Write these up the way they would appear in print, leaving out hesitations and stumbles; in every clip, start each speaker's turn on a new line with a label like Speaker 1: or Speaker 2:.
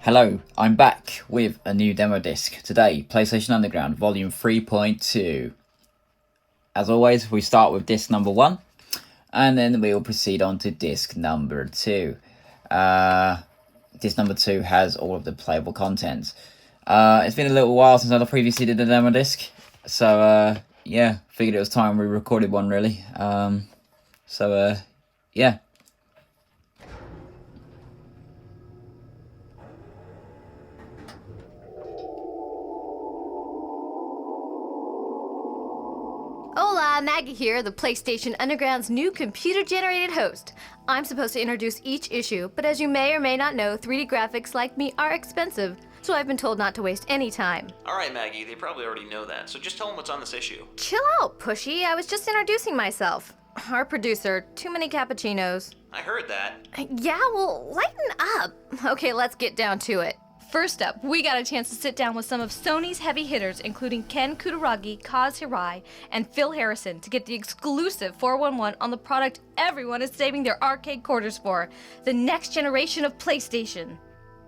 Speaker 1: Hello, I'm back with a new demo disc. Today, PlayStation Underground Volume 3.2. As always, we start with disc number 1, and then we will proceed on to disc number 2. Disc number 2 has all of the playable content. It's been a little while since I previously did a demo disc, so yeah, figured it was time we recorded one really. Yeah.
Speaker 2: Hola, Maggie here, the PlayStation Underground's new computer-generated host. I'm supposed to introduce each issue, but as you may or may not know, 3D graphics like me are expensive, so I've been told not to waste any time.
Speaker 3: Alright, Maggie, they probably already know that, so just tell them what's on this issue.
Speaker 2: Chill out, Pushy. I was just introducing myself. Our producer, too many cappuccinos.
Speaker 3: I heard that.
Speaker 2: Yeah, well, lighten up. Okay, let's get down to it. First up, we got a chance to sit down with some of Sony's heavy hitters, including Ken Kutaragi, Kaz Hirai, and Phil Harrison, to get the exclusive 411 on the product everyone is saving their arcade quarters for, the next generation of PlayStation.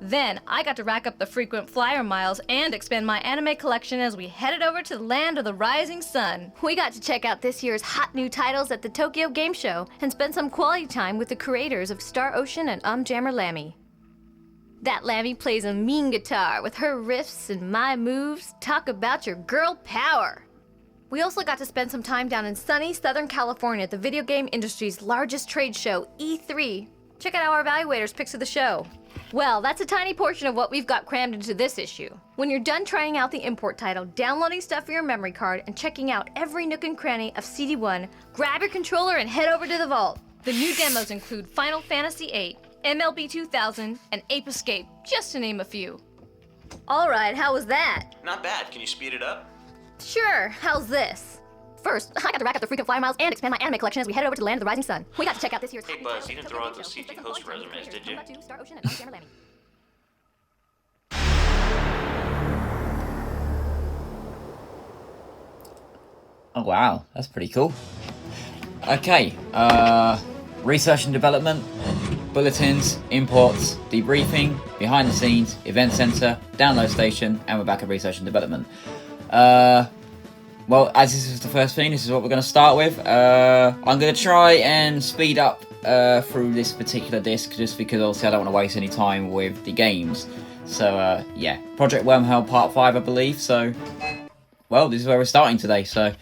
Speaker 2: Then, I got to rack up the frequent flyer miles and expand my anime collection as we headed over to the land of the rising sun. We got to check out this year's hot new titles at the Tokyo Game Show and spend some quality time with the creators of Star Ocean and Jammer Lammy. That Lammy plays a mean guitar with her riffs and my moves. Talk about your girl power. We also got to spend some time down in sunny Southern California at the video game industry's largest trade show, E3. Check out our evaluators' picks of the show. Well, that's a tiny portion of what we've got crammed into this issue. When you're done trying out the import title, downloading stuff for your memory card, and checking out every nook and cranny of CD1, grab your controller and head over to the vault. The new demos include Final Fantasy VIII, MLB 2000, and Ape Escape, just to name a few. Alright, how was that?
Speaker 3: Not bad. Can you speed it up?
Speaker 2: Sure, how's this? First, I got to rack up the frequent flyer miles and expand my anime collection as we head over to the land of the rising sun. We got to check out this year's...
Speaker 3: Hey Buzz, you didn't throw out those CG host resumes, did you?
Speaker 2: Star Ocean and Jammer Lammy.
Speaker 1: Oh wow, that's pretty cool. Okay, research and development, bulletins, imports, debriefing, behind the scenes, event center, download station, and we're back at research and development. Well, as this is the first thing, this is what we're going to start with. I'm going to try and speed up through this particular disc, just because obviously I don't want to waste any time with the games. So, yeah, Project Wormhole Part 5, I believe. So, well, this is where we're starting today, so,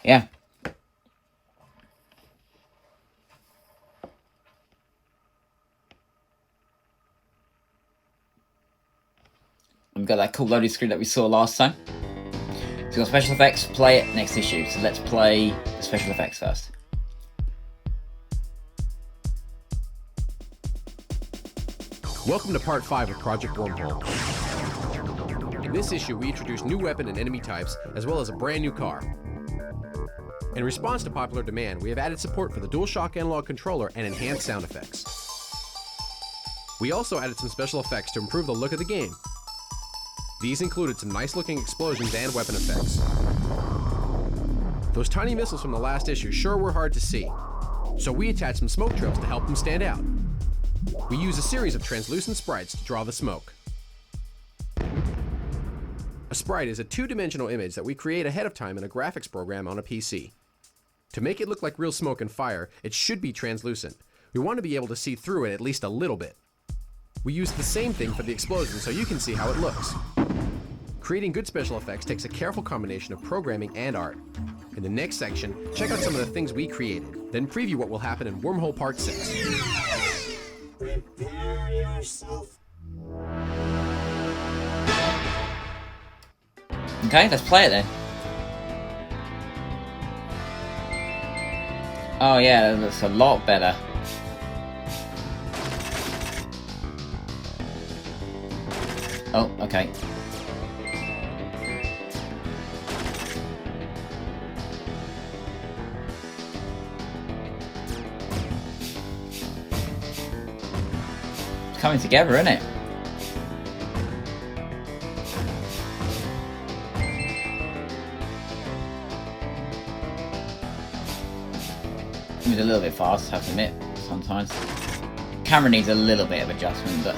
Speaker 1: yeah. We've got that cool loading screen that we saw last time. So we've got special effects, play it, next issue. So let's play the special effects first.
Speaker 4: Welcome to Part 5 of Project Wormhole. In this issue, we introduce new weapon and enemy types, as well as a brand new car. In response to popular demand, we have added support for the DualShock analog controller and enhanced sound effects. We also added some special effects to improve the look of the game. These included some nice-looking explosions and weapon effects. Those tiny missiles from the last issue sure were hard to see, so we attached some smoke trails to help them stand out. We use a series of translucent sprites to draw the smoke. A sprite is a two-dimensional image that we create ahead of time in a graphics program on a PC. To make it look like real smoke and fire, it should be translucent. We want to be able to see through it at least a little bit. We use the same thing for the explosion so you can see how it looks. Creating good special effects takes a careful combination of programming and art. In the next section, check out some of the things we created, then preview what will happen in Wormhole Part 6.
Speaker 5: Prepare yourself.
Speaker 1: Okay, let's play it then. Oh yeah, that looks a lot better. Oh, okay. It's coming together, isn't it? It was a little bit fast, I have to admit, sometimes. Camera needs a little bit of adjustment, but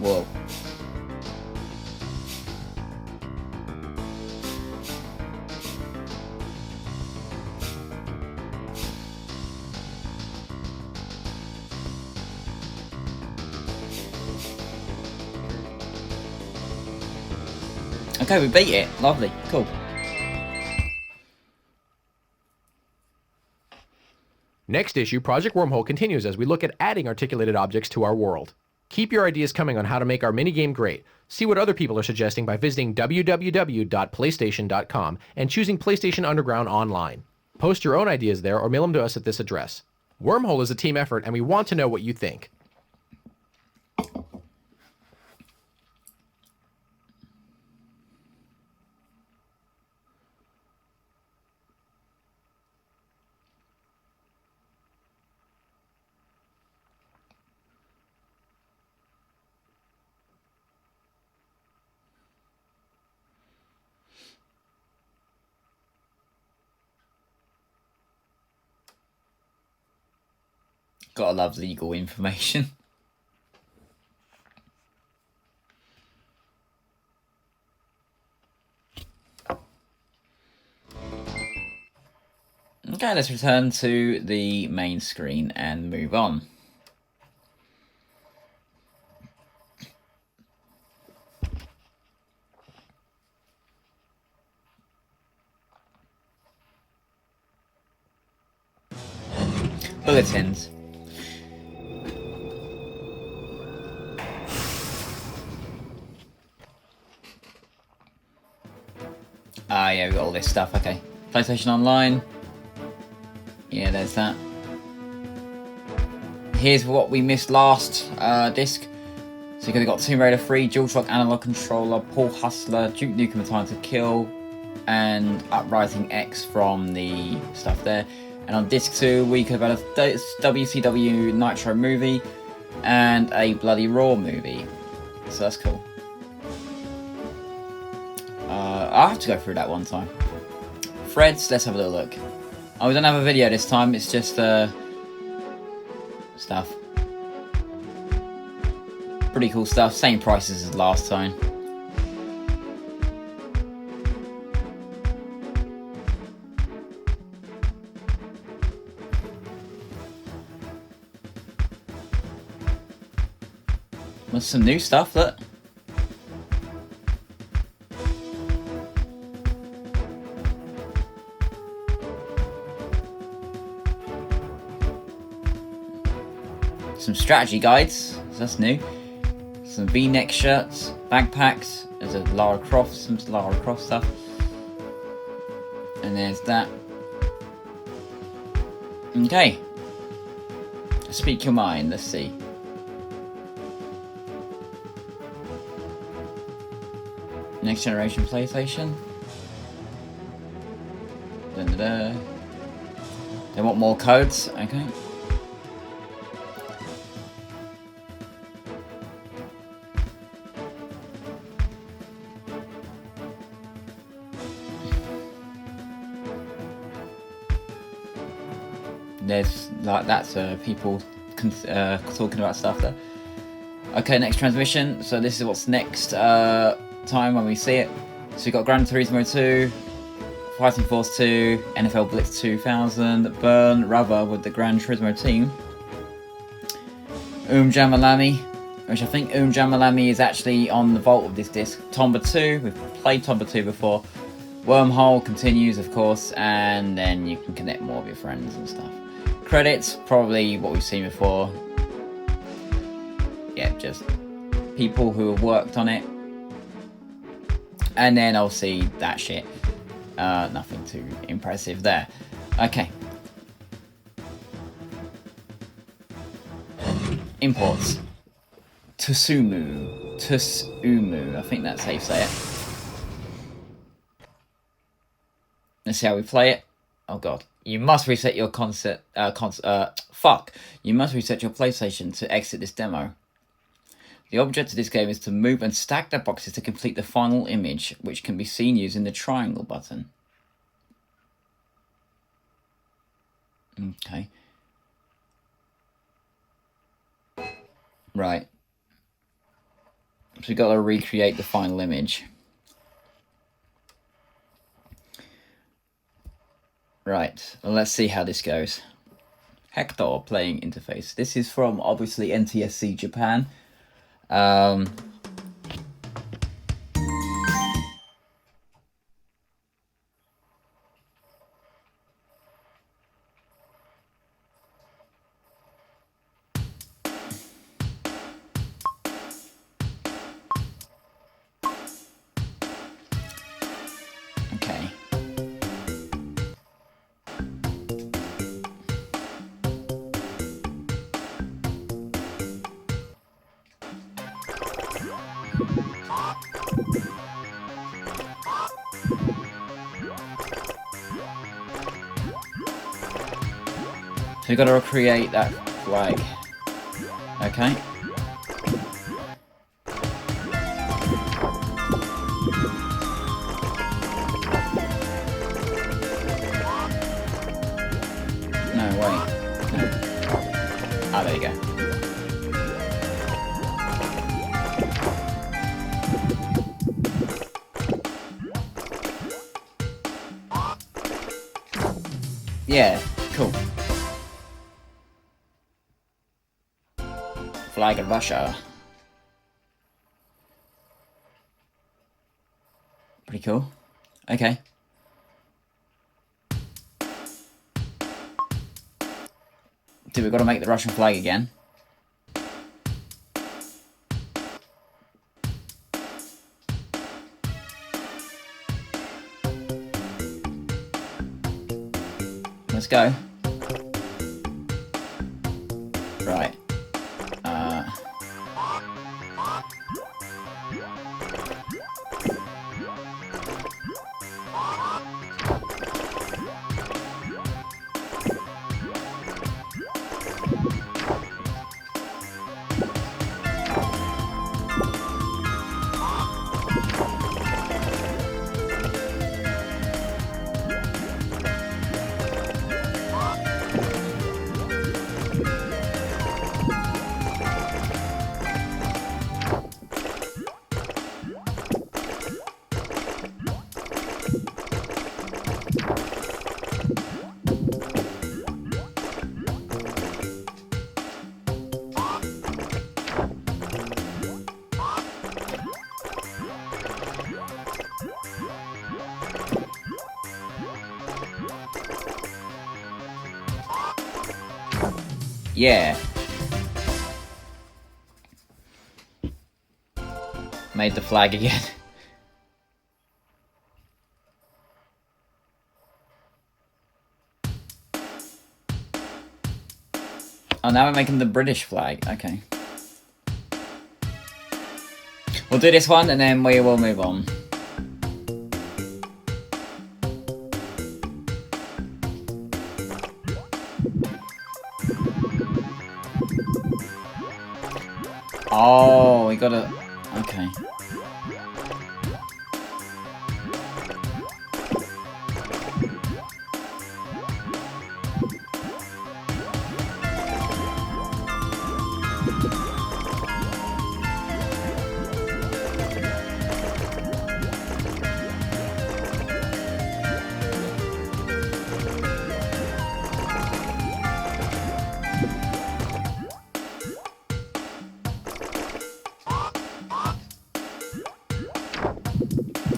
Speaker 1: Whoa. Okay, we beat it. Lovely. Cool.
Speaker 4: Next issue, Project Wormhole continues as we look at adding articulated objects to our world. Keep your ideas coming on how to make our minigame great. See what other people are suggesting by visiting www.playstation.com and choosing PlayStation Underground online. Post your own ideas there or mail them to us at this address. Wormhole is a team effort and we want to know what you think.
Speaker 1: Gotta love legal information. Okay, let's return to the main screen and move on. Bulletins. Ah, yeah, we got all this stuff, okay. PlayStation Online. Yeah, there's that. Here's what we missed last disc. So we got Tomb Raider 3, DualShock Analog Controller, Paul Hustler, Duke Nukem A Time to Kill, and Uprising X from the stuff there. And on disc 2, we could have had a WCW Nitro movie and a Bloody Raw movie. So that's cool. I'll have to go through that one time. Threadz, let's have a little look. Oh, we don't have a video this time, it's just stuff. Pretty cool stuff, same prices as last time. There's some new stuff, look. Some strategy guides, so that's new. Some V-neck shirts, backpacks. There's a Lara Croft, some Lara Croft stuff. And there's that. Okay. Speak your mind, let's see. Next generation PlayStation. Da-da-da. They want more codes, okay. There's like that's people talking about stuff there. Okay, next transmission. So this is what's next time when we see it. So we got Gran Turismo 2, Fighting Force 2, NFL Blitz 2000, Burn Rubber with the Gran Turismo team, Jammer Lammy, which I think Jammer Lammy is actually on the vault of this disc. Tomba 2, we've played Tomba 2 before. Wormhole continues, of course, and then you can connect more of your friends and stuff. Credits, probably what we've seen before. Yeah, just people who have worked on it. And then I'll see that shit. Nothing too impressive there. Okay. Imports. Tsumu. I think that's how you say it. Let's see how we play it. Oh god. You must reset your You must reset your PlayStation to exit this demo. The object of this game is to move and stack the boxes to complete the final image, which can be seen using the triangle button. Okay. Right. So we've got to recreate the final image. Right, well, let's see how this goes. Hector playing interface. This is from obviously NTSC Japan. Okay. So we've got to recreate that flag. Okay. No, wait. No. Ah, there you go. Yeah, cool. Flag of Russia. Pretty cool. Okay. We've got to make the Russian flag again. Let's go. Right. Yeah. Made the flag again. Oh, now we're making the British flag. Okay. We'll do this one and then we will move on. Oh, we gotta... Okay.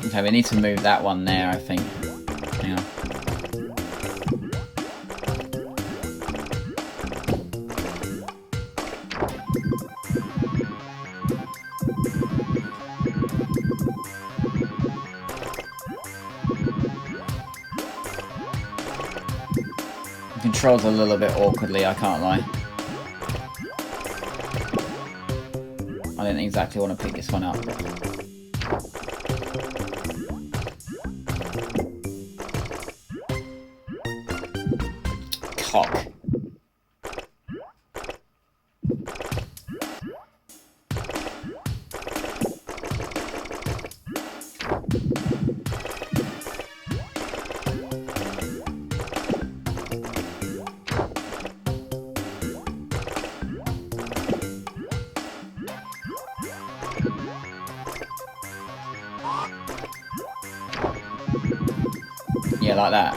Speaker 1: Okay, we need to move that one there, I think. Hang on. The controls a little bit awkwardly, I can't lie. I didn't exactly want to pick this one up. Cock. Yeah, like that.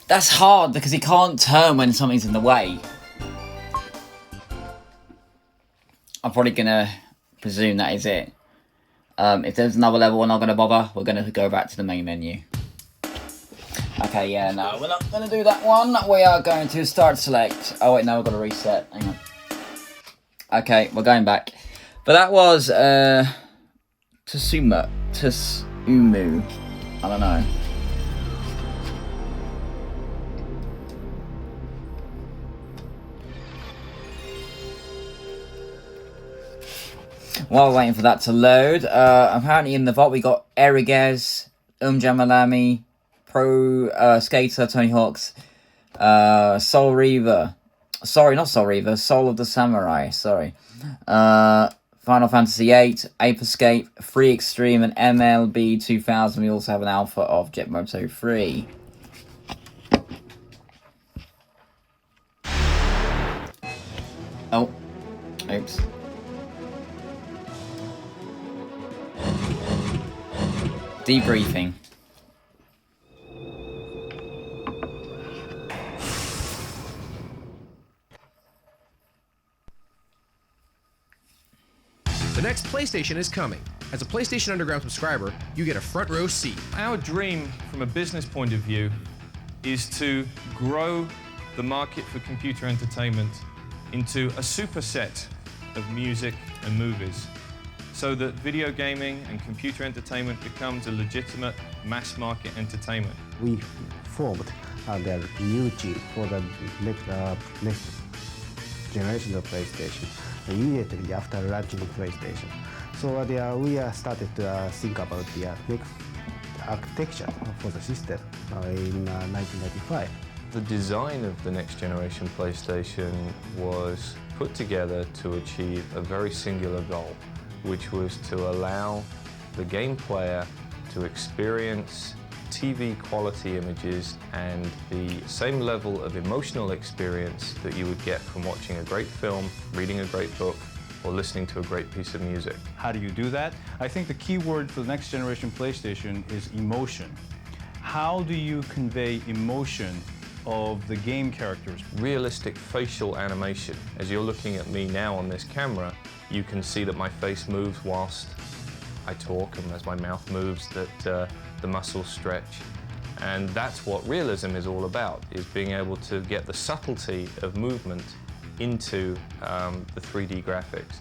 Speaker 1: That's hard because he can't turn when something's in the way. I'm probably gonna presume that is it. If there's another level, we're not gonna bother. We're gonna go back to the main menu. Okay, yeah, no, we're not gonna do that one. We are going to start select. Oh wait, no, we've got to reset. Hang on. Okay, we're going back. But that was Tsumu. I don't know. While we're waiting for that to load, apparently in the vault we got Ehrgeiz, Jammer Lammy, Pro Skater, Tony Hawk's, Soul Reaver. Sorry, not Soul Reaver, Soul of the Samurai, sorry. Final Fantasy VIII, Ape Escape, Free Extreme, and MLB 2000. We also have an alpha of JetMoto 3. Oh, oops. Debriefing.
Speaker 4: The next PlayStation is coming. As a PlayStation Underground subscriber, you get a front row seat.
Speaker 6: Our dream from a business point of view is to grow the market for computer entertainment into a superset of music and movies, so that video gaming and computer entertainment becomes a legitimate mass market entertainment.
Speaker 7: We formed the new chip for the next generation of PlayStation immediately after launching PlayStation. So we started to think about the next architecture for the system in 1995.
Speaker 6: The design of the next generation PlayStation was put together to achieve a very singular goal, which was to allow the game player to experience TV quality images and the same level of emotional experience that you would get from watching a great film, reading a great book, or listening to a great piece of music.
Speaker 8: How do you do that? I think the key word for the next generation PlayStation is emotion. How do you convey emotion of the game characters?
Speaker 6: Realistic facial animation. As you're looking at me now on this camera, you can see that my face moves whilst I talk, and as my mouth moves, that the muscles stretch. And that's what realism is all about, is being able to get the subtlety of movement into the 3D graphics.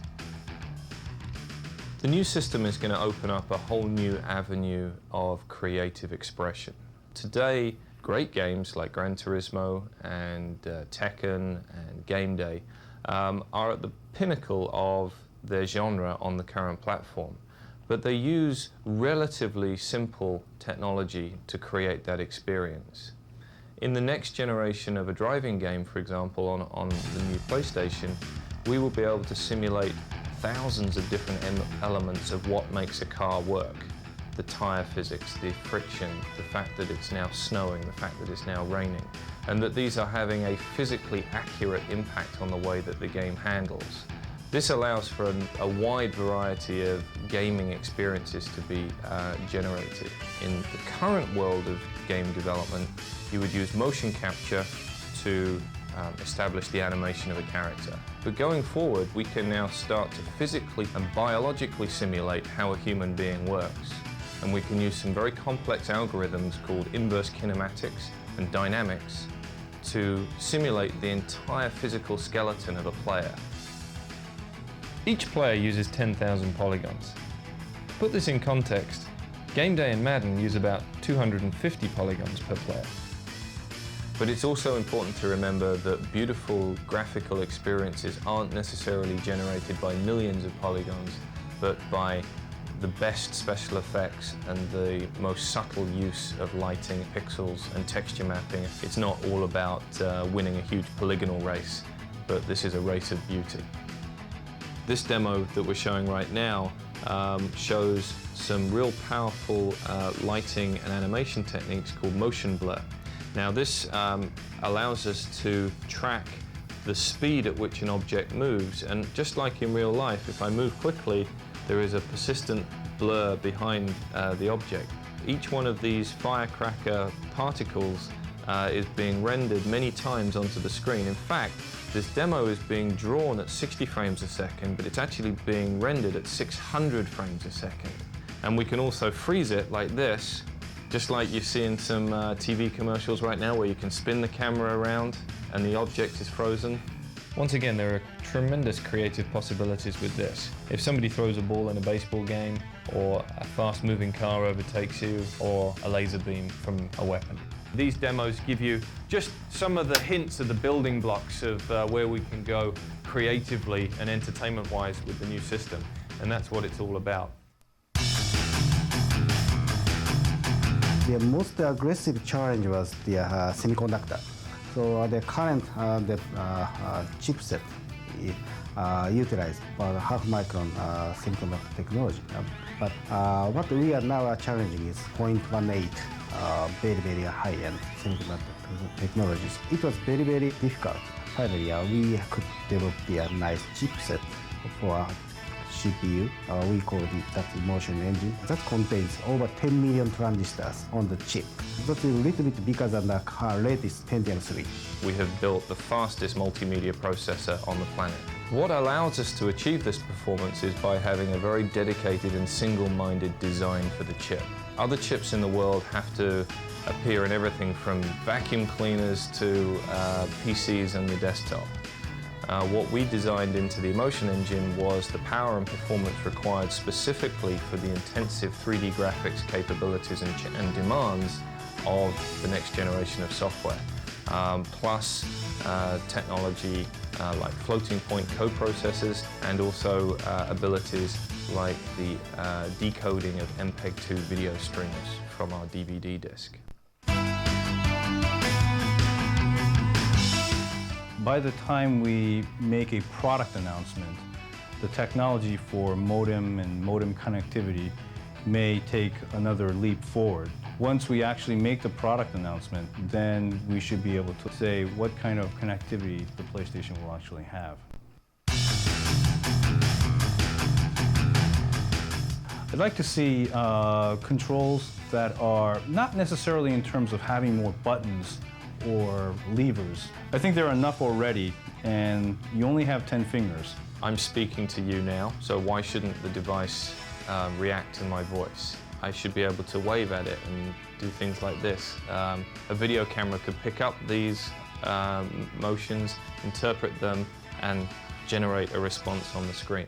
Speaker 6: The new system is going to open up a whole new avenue of creative expression. Today, great games like Gran Turismo and Tekken and Game Day are at the pinnacle of their genre on the current platform. But they use relatively simple technology to create that experience. In the next generation of a driving game, for example, on the new PlayStation, we will be able to simulate thousands of different elements of what makes a car work. The tire physics, the friction, the fact that it's now snowing, the fact that it's now raining, and that these are having a physically accurate impact on the way that the game handles. This allows for a wide variety of gaming experiences to be generated. In the current world of game development, you would use motion capture to establish the animation of a character. But going forward, we can now start to physically and biologically simulate how a human being works. And we can use some very complex algorithms called inverse kinematics and dynamics to simulate the entire physical skeleton of a player. Each player uses 10,000 polygons. To put this in context, Game Day and Madden use about 250 polygons per player. But it's also important to remember that beautiful graphical experiences aren't necessarily generated by millions of polygons, but by the best special effects and the most subtle use of lighting, pixels and texture mapping. It's not all about winning a huge polygonal race, but this is a race of beauty. This demo that we're showing right now shows some real powerful lighting and animation techniques called motion blur. Now this allows us to track the speed at which an object moves, and just like in real life, if I move quickly, there is a persistent blur behind the object. Each one of these firecracker particles is being rendered many times onto the screen. In fact, this demo is being drawn at 60 frames a second, but it's actually being rendered at 600 frames a second. And we can also freeze it like this, just like you see in some TV commercials right now where you can spin the camera around and the object is frozen. Once again, there are tremendous creative possibilities with this. If somebody throws a ball in a baseball game, or a fast-moving car overtakes you, or a laser beam from a weapon. These demos give you just some of the hints of the building blocks of where we can go creatively and entertainment-wise with the new system, and that's what it's all about.
Speaker 7: The most aggressive challenge was the semiconductor. So the current chipset utilized half-micron semiconductor technology. But what we are now challenging is 0.18 very, very high-end semiconductor technologies. It was very, very difficult. Finally, we could develop a nice chipset for CPU. We call it that emotion engine. That contains over 10 million transistors on the chip. That's a little bit bigger than the latest Pentium 3.
Speaker 6: We have built the fastest multimedia processor on the planet. What allows us to achieve this performance is by having a very dedicated and single-minded design for the chip. Other chips in the world have to appear in everything from vacuum cleaners to PCs and the desktop. What we designed into the Emotion Engine was the power and performance required specifically for the intensive 3D graphics capabilities and demands of the next generation of software, plus technology like floating point coprocessors and also abilities like the decoding of MPEG-2 video streams from our DVD disc.
Speaker 8: By the time we make a product announcement, the technology for modem and modem connectivity may take another leap forward. Once we actually make the product announcement, then we should be able to say what kind of connectivity the PlayStation will actually have. I'd like to see controls that are not necessarily in terms of having more buttons or levers. I think there are enough already, and you only have 10 fingers.
Speaker 6: I'm speaking to you now, so why shouldn't the device react to my voice? I should be able to wave at it and do things like this. A video camera could pick up these motions, interpret them, and generate a response on the screen.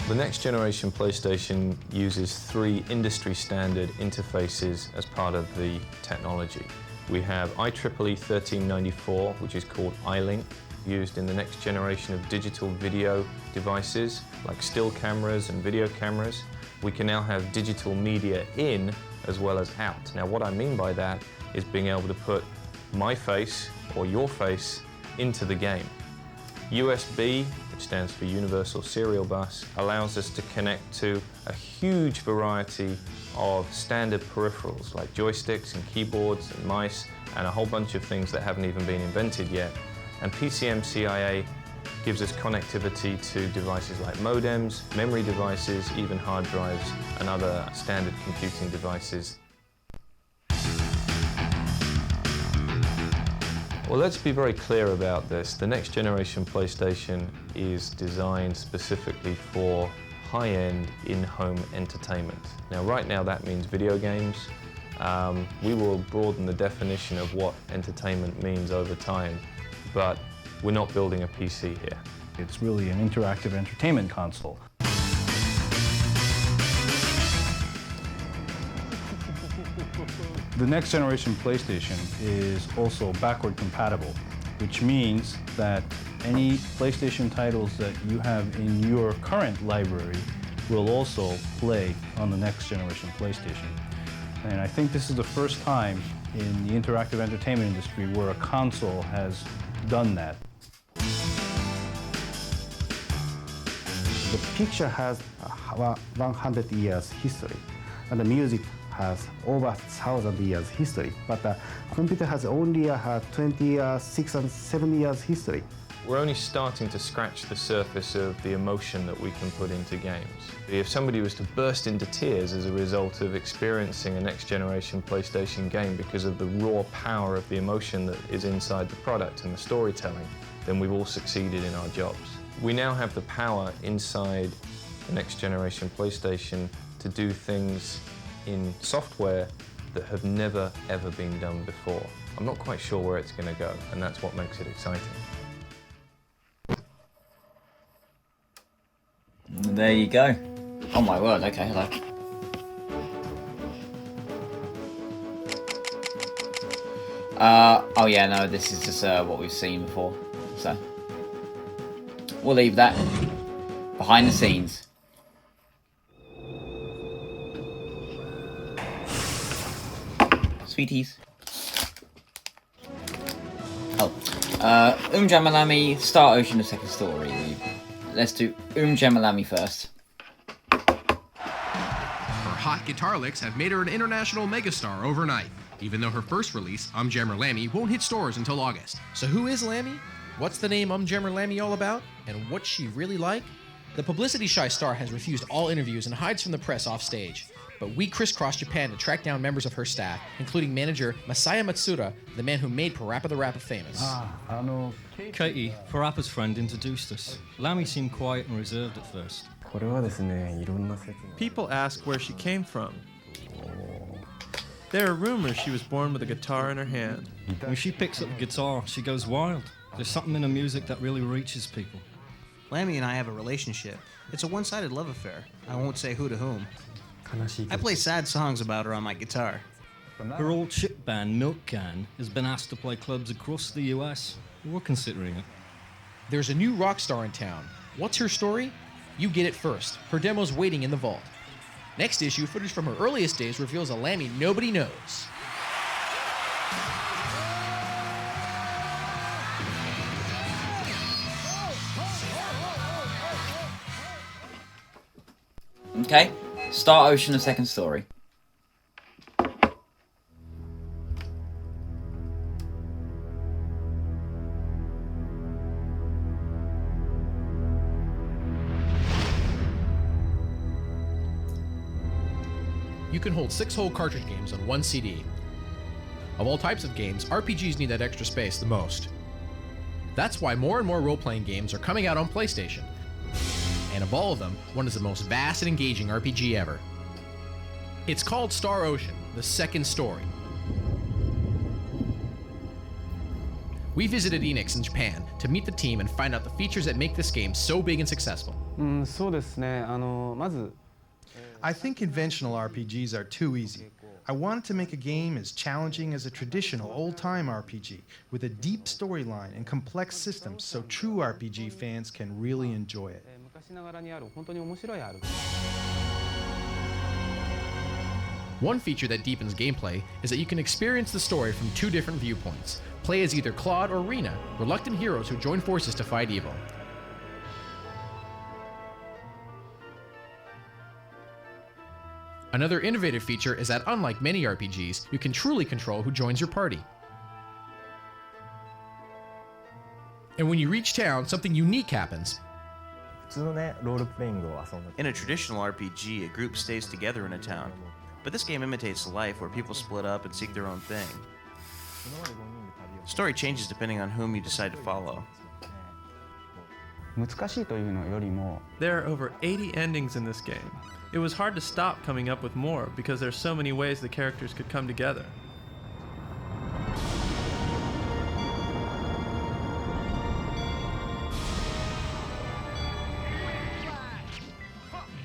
Speaker 6: The next generation PlayStation uses 3 industry standard interfaces as part of the technology. We have IEEE 1394, which is called iLink, used in the next generation of digital video devices like still cameras and video cameras. We can now have digital media in as well as out. Now what I mean by that is being able to put my face or your face into the game. USB, which stands for Universal Serial Bus, allows us to connect to a huge variety of standard peripherals like joysticks and keyboards and mice and a whole bunch of things that haven't even been invented yet. And PCMCIA gives us connectivity to devices like modems, memory devices, even hard drives and other standard computing devices. Well, let's be very clear about this. The next generation PlayStation is designed specifically for high-end in-home entertainment. Now, right now that means video games. We will broaden the definition of what entertainment means over time, but we're not building a PC here.
Speaker 8: It's really an interactive entertainment console. The next generation PlayStation is also backward compatible, which means that any PlayStation titles that you have in your current library will also play on the next generation PlayStation. And I think this is the first time in the interactive entertainment industry where a console has done that.
Speaker 7: The picture has 100 years history, and the music has over 1,000 years history, but the computer has only 26 and 7 years history.
Speaker 6: We're only starting to scratch the surface of the emotion that we can put into games. If somebody was to burst into tears as a result of experiencing a next generation PlayStation game because of the raw power of the emotion that is inside the product and the storytelling, then we've all succeeded in our jobs. We now have the power inside the next generation PlayStation to do things in software that have never ever been done before. I'm not quite sure where it's going to go, and that's what makes it exciting.
Speaker 1: There you go. Oh my word, okay, hello. Oh yeah, no, this is just what we've seen before, so we'll leave that behind the scenes. Sweeties. Oh, Jammer Lammy, Star Ocean, the second story. Let's do Jammer Lammy first.
Speaker 4: Her hot guitar licks have made her an international megastar overnight, even though her first release, Jammer Lammy, won't hit stores until August.
Speaker 9: So who is Lammy? What's the name Jammer Lammy all about? And what's she really like? The publicity-shy star has refused all interviews and hides from the press off stage. But we crisscrossed Japan to track down members of her staff, including manager Masaya Matsuda, the man who made Parappa the Rapper famous.
Speaker 10: Katie, Parappa's friend, introduced us. Lammy seemed quiet and reserved at first.
Speaker 11: People ask where she came from. There are rumors she was born with a guitar in her hand.
Speaker 10: When she picks up the guitar, she goes wild. There's something in her music that really reaches people.
Speaker 12: Lammy and I have a relationship. It's a one-sided love affair. I won't say who to whom. I play sad songs about her on my guitar.
Speaker 10: Her old chip band, Milk Can, has been asked to play clubs across the US. We're considering it.
Speaker 9: There's a new rock star in town. What's her story? You get it first. Her demo's waiting in the vault. Next issue, footage from her earliest days reveals a Lammy nobody knows.
Speaker 1: Okay, Star Ocean, the second story.
Speaker 9: You can hold 6 whole cartridge games on one CD. Of all types of games, RPGs need that extra space the most. That's why more and more role-playing games are coming out on PlayStation. And of all of them, one is the most vast and engaging RPG ever. It's called Star Ocean, the second story. We visited Enix in Japan to meet the team and find out the features that make this game so big and successful.
Speaker 13: I think conventional RPGs are too easy. I wanted to make a game as challenging as a traditional old-time RPG, with a deep storyline and complex systems so true RPG fans can really enjoy it.
Speaker 9: One feature that deepens gameplay is that you can experience the story from 2 different viewpoints. Play as either Claude or Rena, reluctant heroes who join forces to fight evil. Another innovative feature is that unlike many RPGs, you can truly control who joins your party. And when you reach town, something unique happens.
Speaker 3: In a traditional RPG, a group stays together in a town. But this game imitates life where people split up and seek their own thing. Story changes depending on whom you decide to follow.
Speaker 5: 難しいというのよりも
Speaker 11: There are over 80 endings in this game. It was hard to stop coming up with more because there's so many ways the characters could come together.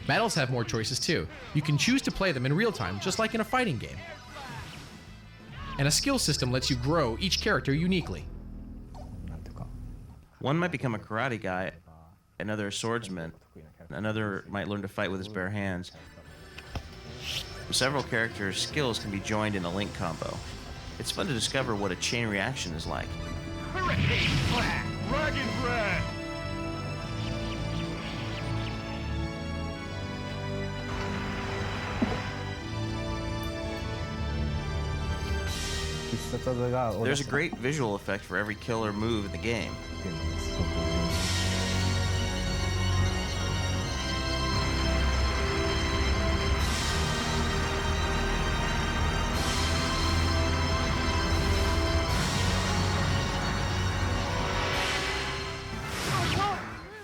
Speaker 9: Battles have more choices too. You can choose to play them in real time, just like in a fighting game. And a skill system lets you grow each character uniquely.
Speaker 3: One might become a karate guy, another a swordsman, another might learn to fight with his bare hands. Several characters' skills can be joined in a link combo. It's fun to discover what a chain reaction is like. There's a great visual effect for every kill or move in the game.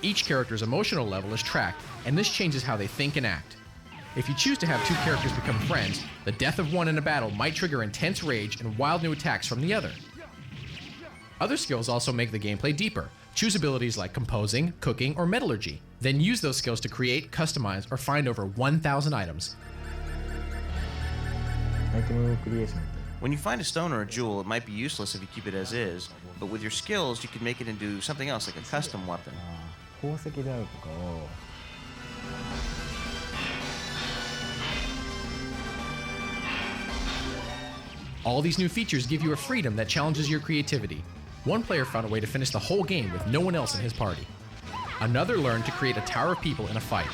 Speaker 9: Each character's emotional level is tracked, and this changes how they think and act. If you choose to have two characters become friends, the death of one in a battle might trigger intense rage and wild new attacks from the other. Other skills also make the gameplay deeper. Choose abilities like composing, cooking, or metallurgy. Then use those skills to create, customize, or find over 1,000 items.
Speaker 3: When you find a stone or a jewel, it might be useless if you keep it as is, but with your skills, you can make it into something else, like a custom weapon.
Speaker 9: All these new features give you a freedom that challenges your creativity. One player found a way to finish the whole game with no one else in his party. Another learned to create a tower of people in a fight.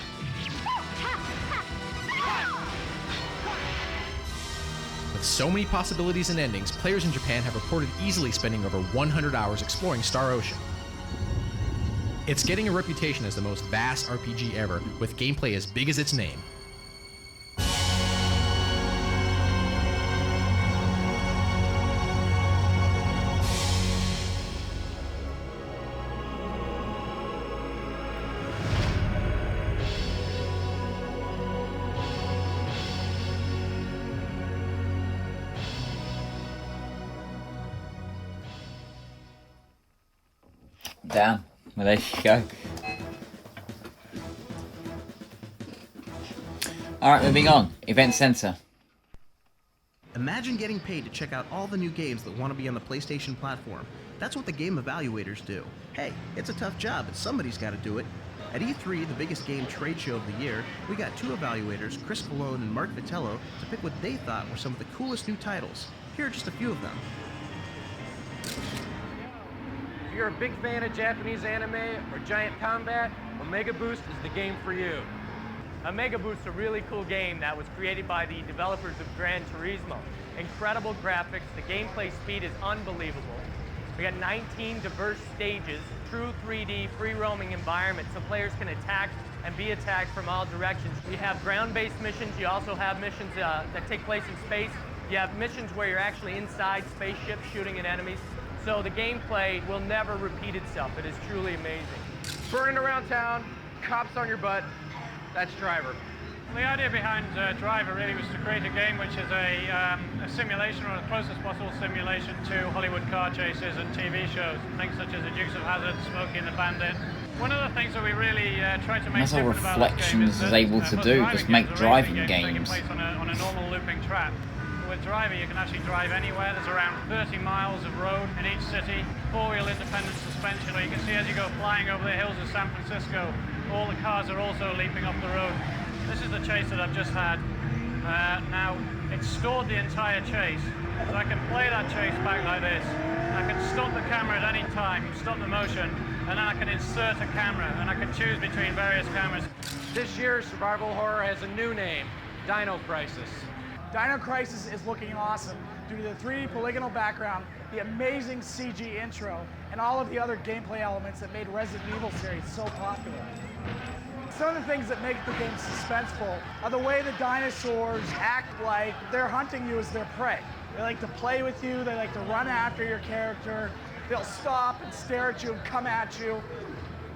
Speaker 9: With so many possibilities and endings, players in Japan have reported easily spending over 100 hours exploring Star Ocean. It's getting a reputation as the most vast RPG ever, with gameplay as big as its name.
Speaker 1: Damn. Well, there you go. Alright, moving on. Event Center.
Speaker 12: Imagine getting paid to check out all the new games that want to be on the PlayStation platform. That's what the game evaluators do. Hey, it's a tough job, but somebody's got to do it. At E3, the biggest game trade show of the year, we got two evaluators, Chris Malone and Mark Vitello, to pick what they thought were some of the coolest new titles. Here are just a few of them.
Speaker 14: If you're a big fan of Japanese anime or giant combat, Omega Boost is the game for you. Omega Boost is a really cool game that was created by the developers of Gran Turismo. Incredible graphics, the gameplay speed is unbelievable. We got 19 diverse stages, true 3D, free-roaming environments, so players can attack and be attacked from all directions. You have ground-based missions, you also have missions that take place in space. You have missions where you're actually inside spaceships shooting at enemies. So the gameplay will never repeat itself. It is truly amazing. Burning around town, cops on your butt, that's Driver.
Speaker 15: The idea behind Driver really was to create a game which is a simulation, or the closest possible simulation to Hollywood car chases and TV shows. Things such as The Dukes of Hazzard, Smokey and the Bandit. One of the things that we really tried to make
Speaker 1: That's all
Speaker 15: different about this game
Speaker 1: Reflections
Speaker 15: is
Speaker 1: is
Speaker 15: that
Speaker 1: able to do, just make driving games.
Speaker 15: Place on a normal looping track. With Driver, you can actually drive anywhere. There's around 30 miles of road in each city. Four-wheel independent suspension, or you can see as you go flying over the hills of San Francisco, all the cars are also leaping off the road. This is the chase that I've just had. Now, it's stored the entire chase, so I can play that chase back like this. I can stop the camera at any time, stop the motion, and then I can insert a camera, and I can choose between various cameras.
Speaker 14: This year's survival horror has a new name, Dino Crisis.
Speaker 16: Dino Crisis is looking awesome due to the 3D polygonal background, the amazing CG intro, and all of the other gameplay elements that made Resident Evil series so popular. Some of the things that make the game suspenseful are the way the dinosaurs act like they're hunting you as their prey. They like to play with you. They like to run after your character. They'll stop and stare at you and come at you.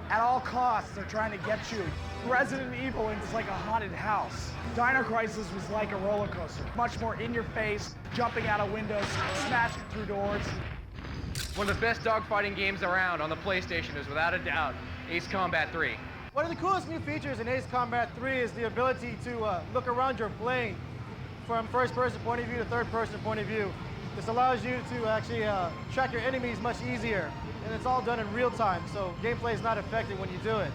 Speaker 16: At all costs, they're trying to get you. Resident Evil is like a haunted house. Dino Crisis was like a roller coaster. Much more in your face, jumping out of windows, smashing through doors.
Speaker 14: One of the best dogfighting games around on the PlayStation is without a doubt Ace Combat 3.
Speaker 17: One of the coolest new features in Ace Combat 3 is the ability to look around your plane from first-person point of view to third-person point of view. This allows you to actually track your enemies much easier, and it's all done in real time, so gameplay is not affected when you do it.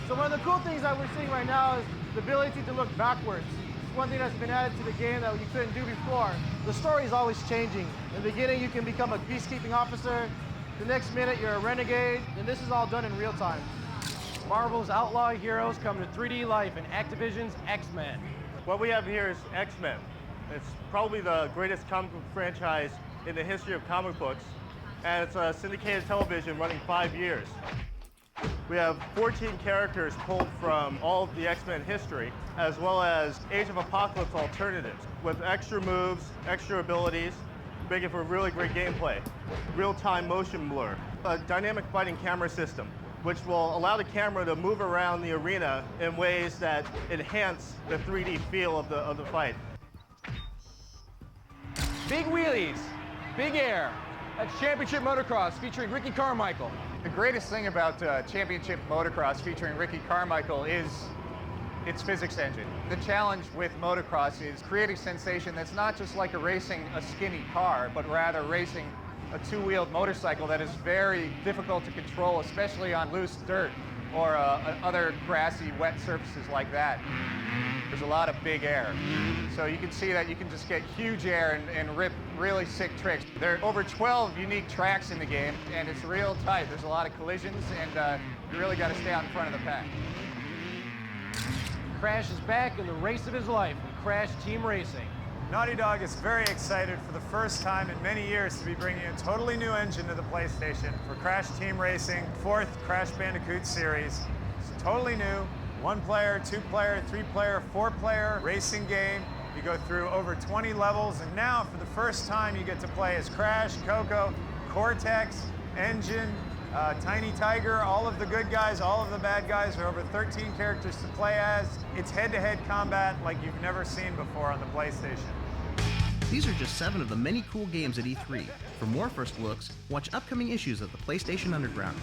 Speaker 17: So one of the cool things that we're seeing right now is the ability to look backwards. It's one thing that's been added to the game that you couldn't do before. The story is always changing. In the beginning, you can become a peacekeeping officer. The next minute, you're a renegade, and this is all done in real time.
Speaker 14: Marvel's outlaw heroes come to 3D life in Activision's X-Men.
Speaker 18: What we have here is X-Men. It's probably the greatest comic book franchise in the history of comic books, and it's a syndicated television running 5 years. We have 14 characters pulled from all of the X-Men history, as well as Age of Apocalypse alternatives with extra moves, extra abilities, making for really great gameplay. Real-time motion blur, a dynamic fighting camera system, which will allow the camera to move around the arena in ways that enhance the 3D feel of the fight.
Speaker 14: Big wheelies, big air. That's Championship Motocross featuring Ricky Carmichael.
Speaker 19: The greatest thing about Championship Motocross featuring Ricky Carmichael is its physics engine. The challenge with motocross is creating sensation that's not just like racing a skinny car, but rather racing a two-wheeled motorcycle that is very difficult to control, especially on loose dirt or other grassy, wet surfaces like that. There's a lot of big air. So you can see that you can just get huge air and rip really sick tricks. There are over 12 unique tracks in the game, and it's real tight. There's a lot of collisions, and you really got to stay out in front of the pack.
Speaker 14: Crash is back in the race of his life with Crash Team Racing.
Speaker 20: Naughty Dog is very excited for the first time in many years to be bringing a totally new engine to the PlayStation for Crash Team Racing, 4th Crash Bandicoot series. It's totally new, 1-player, 2-player, 3-player, 4-player racing game. You go through over 20 levels, and now for the first time you get to play as Crash, Coco, Cortex, Engine, Tiny Tiger, all of the good guys, all of the bad guys. There are over 13 characters to play as. It's head-to-head combat like you've never seen before on the PlayStation.
Speaker 12: These are just 7 of the many cool games at E3. For more first looks, watch upcoming issues of the PlayStation Underground.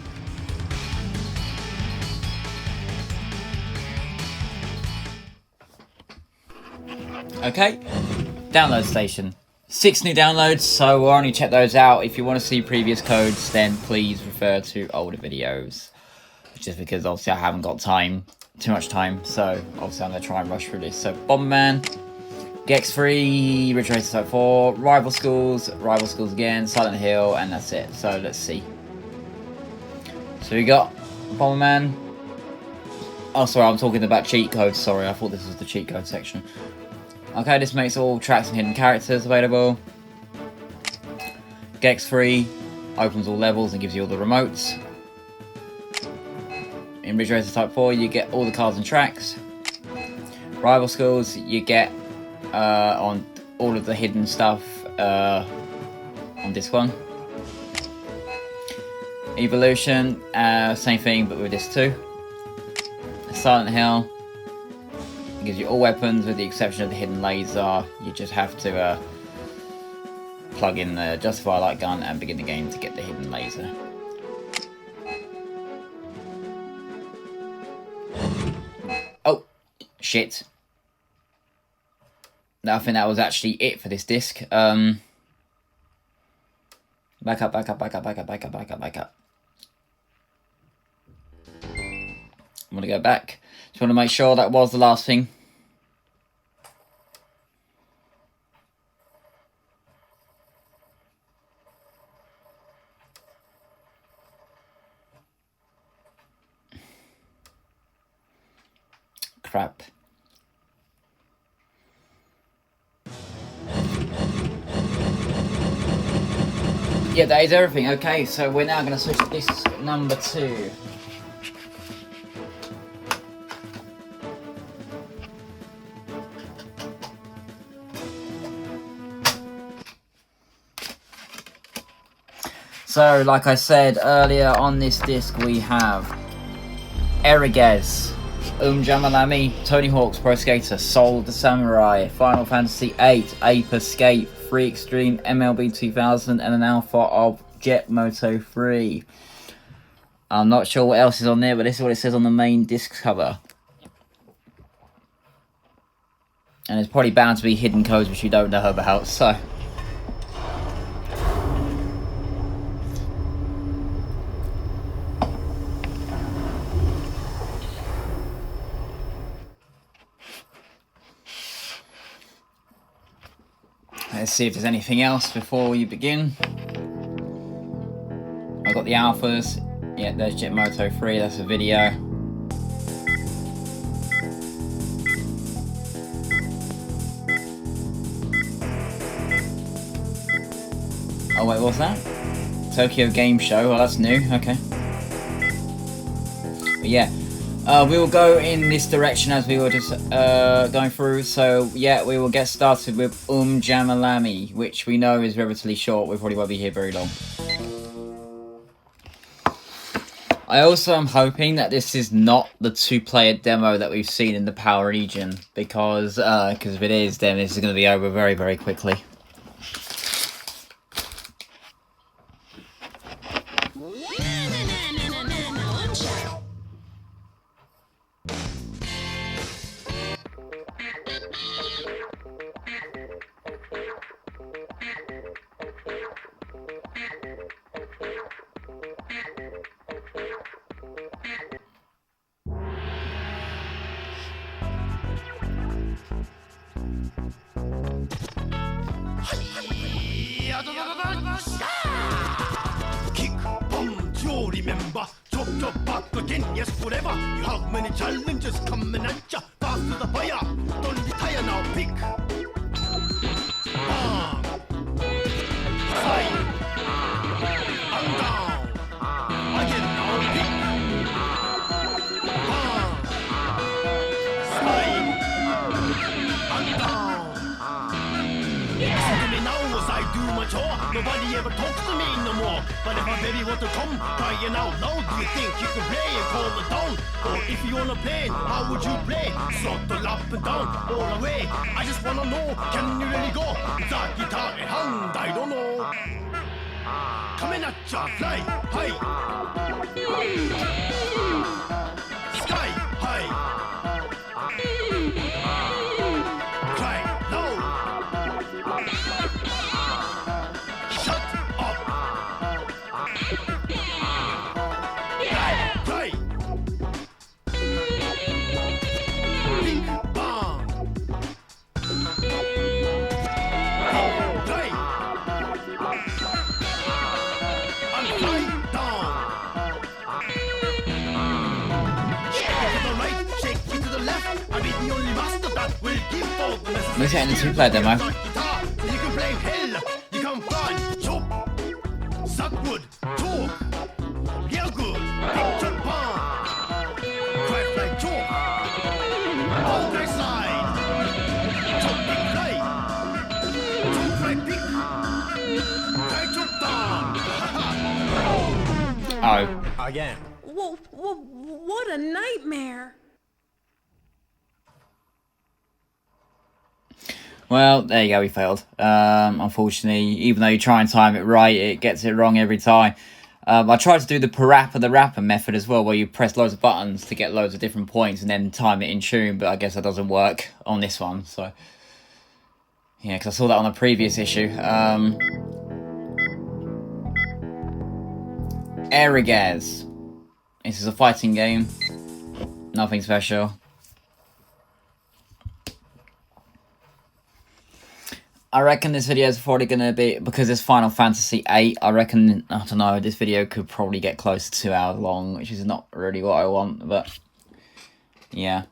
Speaker 1: Okay, download station. 6 new downloads, so we'll only check those out. If you want to see previous codes, then please refer to older videos. Just because obviously I haven't got too much time, so obviously I'm going to try and rush through this. So Bomberman, Gex 3, Ridge Racer Type 4, Rival Schools again, Silent Hill, and that's it. So let's see. So we got Bomberman. Oh, sorry, I'm talking about cheat codes. Sorry, I thought this was the cheat code section. Okay, this makes all tracks and hidden characters available. Gex 3 opens all levels and gives you all the remotes. In Ridge Racer Type 4, you get all the cars and tracks. Rival Schools, you get on all of the hidden stuff on this one. Evolution, same thing, but with this too. Silent Hill. It gives you all weapons with the exception of the hidden laser. You just have to plug in the Justify light gun and begin the game to get the hidden laser. Oh, shit. I think that was actually it for this disc. Back up. I'm gonna go back. Just want to make sure that was the last thing. Crap. Yeah, that is everything. Okay, so we're now going to switch to disc number 2. So, like I said earlier, on this disc we have Ehrgeiz, Jammer Lammy, Tony Hawk's Pro Skater, Soul of the Samurai, Final Fantasy VIII, Ape Escape, Free Extreme, MLB 2000, and an alpha of JetMoto 3. I'm not sure what else is on there, but this is what it says on the main disc cover. And there's probably bound to be hidden codes which you don't know about, so... Let's see if there's anything else before we begin. I've got the alphas. Yeah, there's JetMoto 3, that's a video. Oh wait, what's that? Tokyo Game Show, oh that's new, okay. But yeah, we will go in this direction as we were just going through. So yeah, we will get started with Jammer Lammy, which we know is relatively short. We probably won't be here very long. I also am hoping that this is not the 2-player demo that we've seen in the Power region, because if it is, then this is going to be over very, very quickly.
Speaker 5: Kick, boom, you remember. Chop, chop, back again, yes, forever. You have many challenges coming at ya. Pass to the fire, don't retire now, pick. Bang. Side. And down. Again now, pick. Bang. Slide. And down. Listen to me now as I do my chore. Nobody ever talks to me no more. But if my baby want to come, crying out loud, do you think you can play and calm it down? Or if you wanna play, how would you play? Throttle up and down, all the way. I just wanna know, can you really go? That guitar in hand, I don't know. Coming at ya, fly high. Sky high. Cry loud. Shut up. Cry. Big bang. Cry. And fly down. Shake it to the right, shake it to the left. I'll be the only master that will give both the messages.
Speaker 1: Let's get into 2-player demo.
Speaker 5: You can play hell, you can fly, chop, suck wood, talk, hear good, picture palm, crack like chalk, all right side, chop big fly, chop right big, crack chop down.
Speaker 1: Oh.
Speaker 5: Again.
Speaker 21: What a nightmare.
Speaker 1: Well, there you go, we failed. Unfortunately, even though you try and time it right, it gets it wrong every time. I tried to do the parappa the rapper method as well, where you press loads of buttons to get loads of different points and then time it in tune, but I guess that doesn't work on this one, so... Yeah, because I saw that on the previous issue. Ehrgeiz. This is a fighting game. Nothing special. I reckon this video is probably going to be, because it's Final Fantasy VIII, I reckon, I don't know, this video could probably get close to 2 hours long, which is not really what I want, but yeah.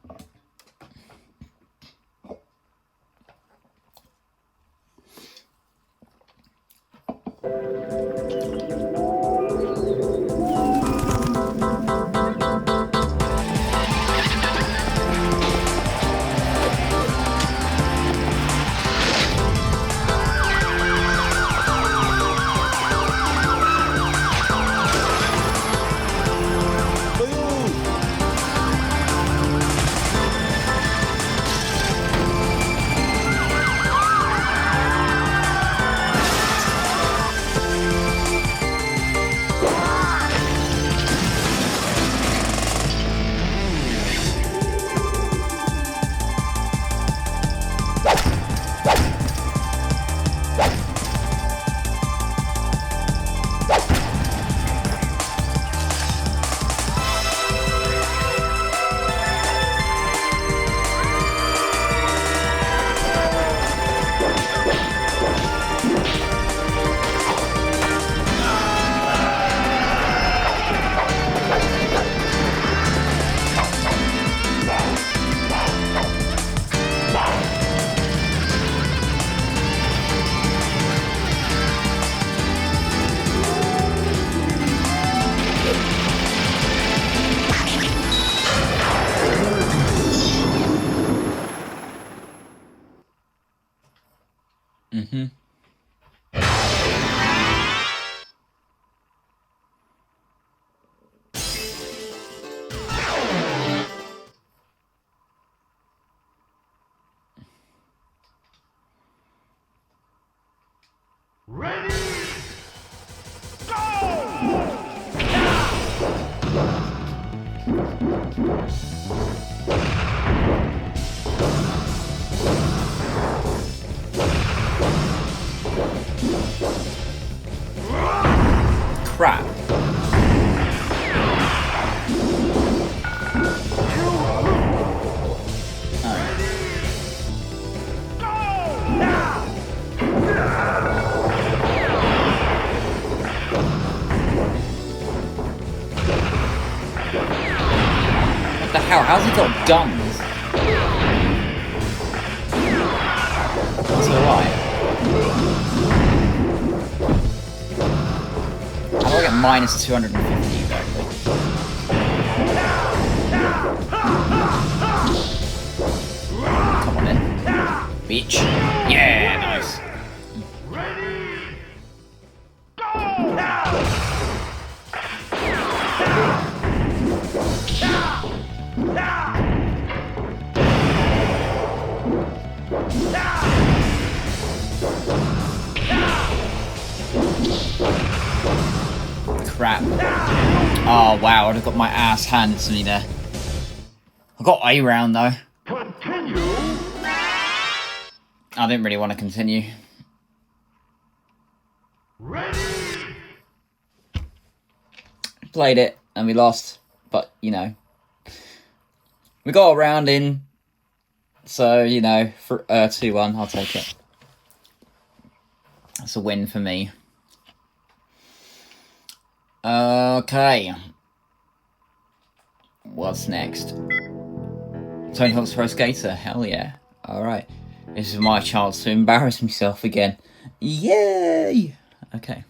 Speaker 5: Ready?
Speaker 1: Crap. What the hell? How's he got guns? That's alright. How do I get minus 250 exactly? Come on in. Bitch. Yeah, nice. Crap. Oh wow, I'd have got my ass handed to me there. I got A round though. I didn't really want to continue. Played it and we lost, but you know, we got a round in, so you know, for 2-1, I'll take it. That's a win for me. Okay. What's next? Tony Hawk's Pro Skater. Hell yeah. Alright. This is my chance to embarrass myself again. Yay! Okay.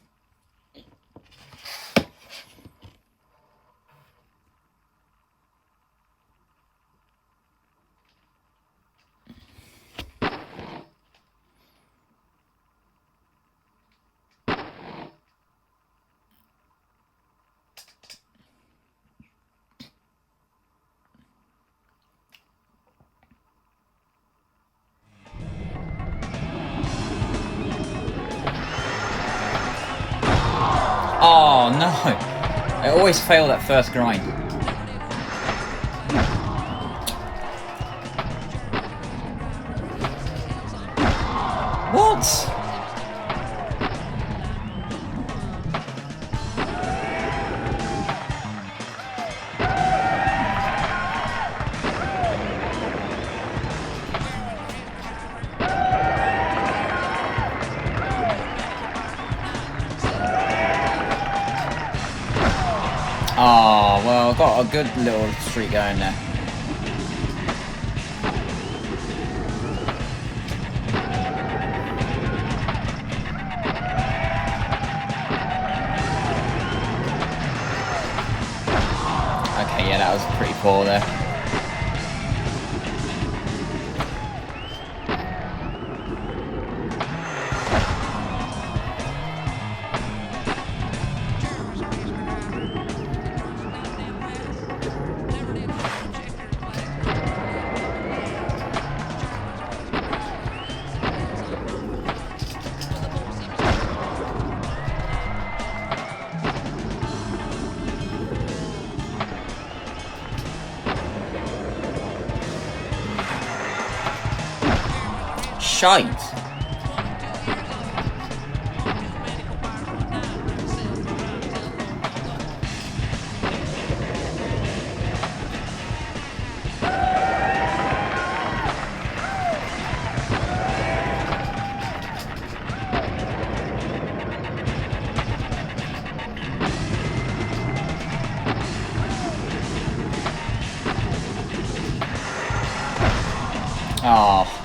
Speaker 1: Oh no! I always fail that first grind. What? Oh, well, got a good little streak going there. Okay, yeah, that was pretty poor there. Shite. Oh.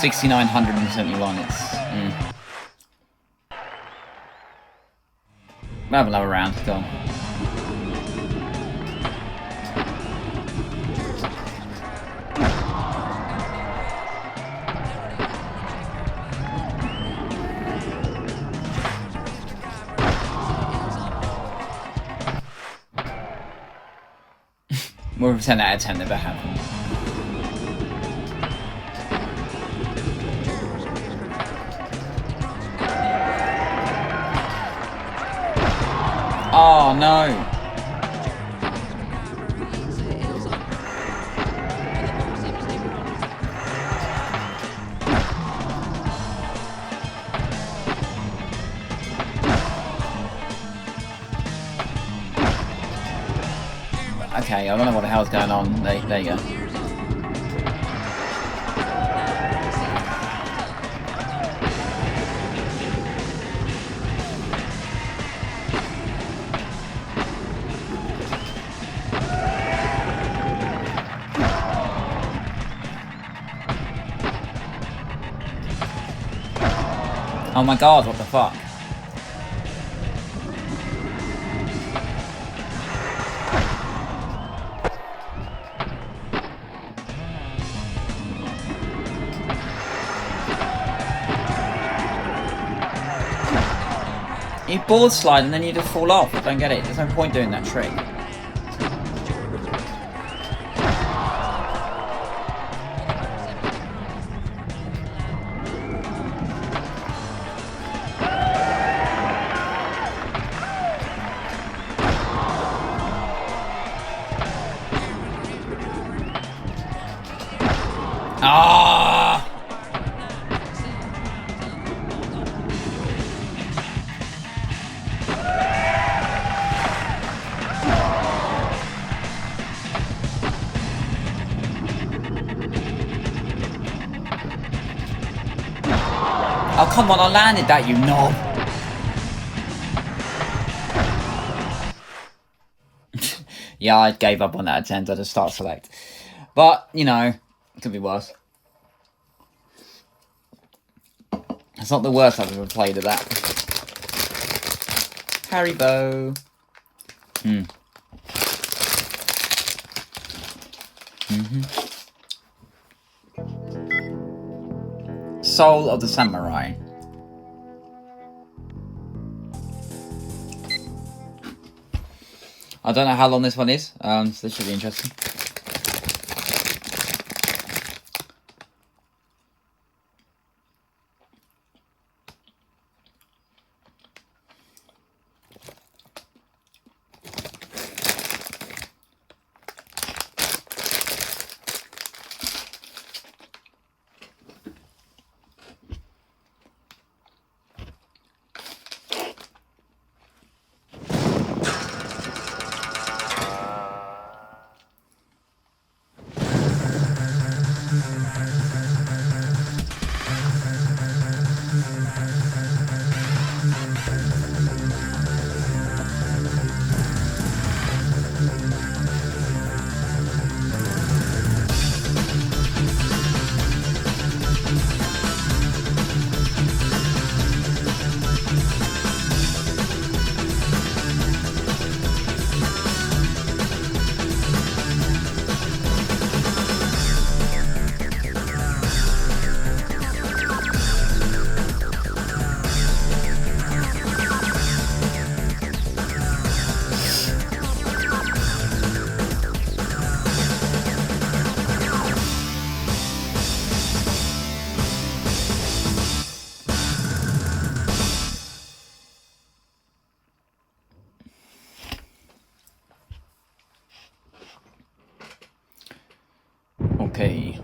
Speaker 1: 6,971, it's... We'll have another round, go on. We'll pretend that out of 10 never happened. Oh no. Okay, I don't know what the hell's going on. There you go. Oh my god, what the fuck? You board slide and then you just fall off. I don't get it. There's no point doing that trick. Ah! Oh, come on, I landed that, you knob. Yeah, I gave up on that attempt. I just start select. But, you know, it could be worse. It's not the worst I've ever played of that. Haribo. Soul of the Samurai. I don't know how long this one is, so this should be interesting. Okay.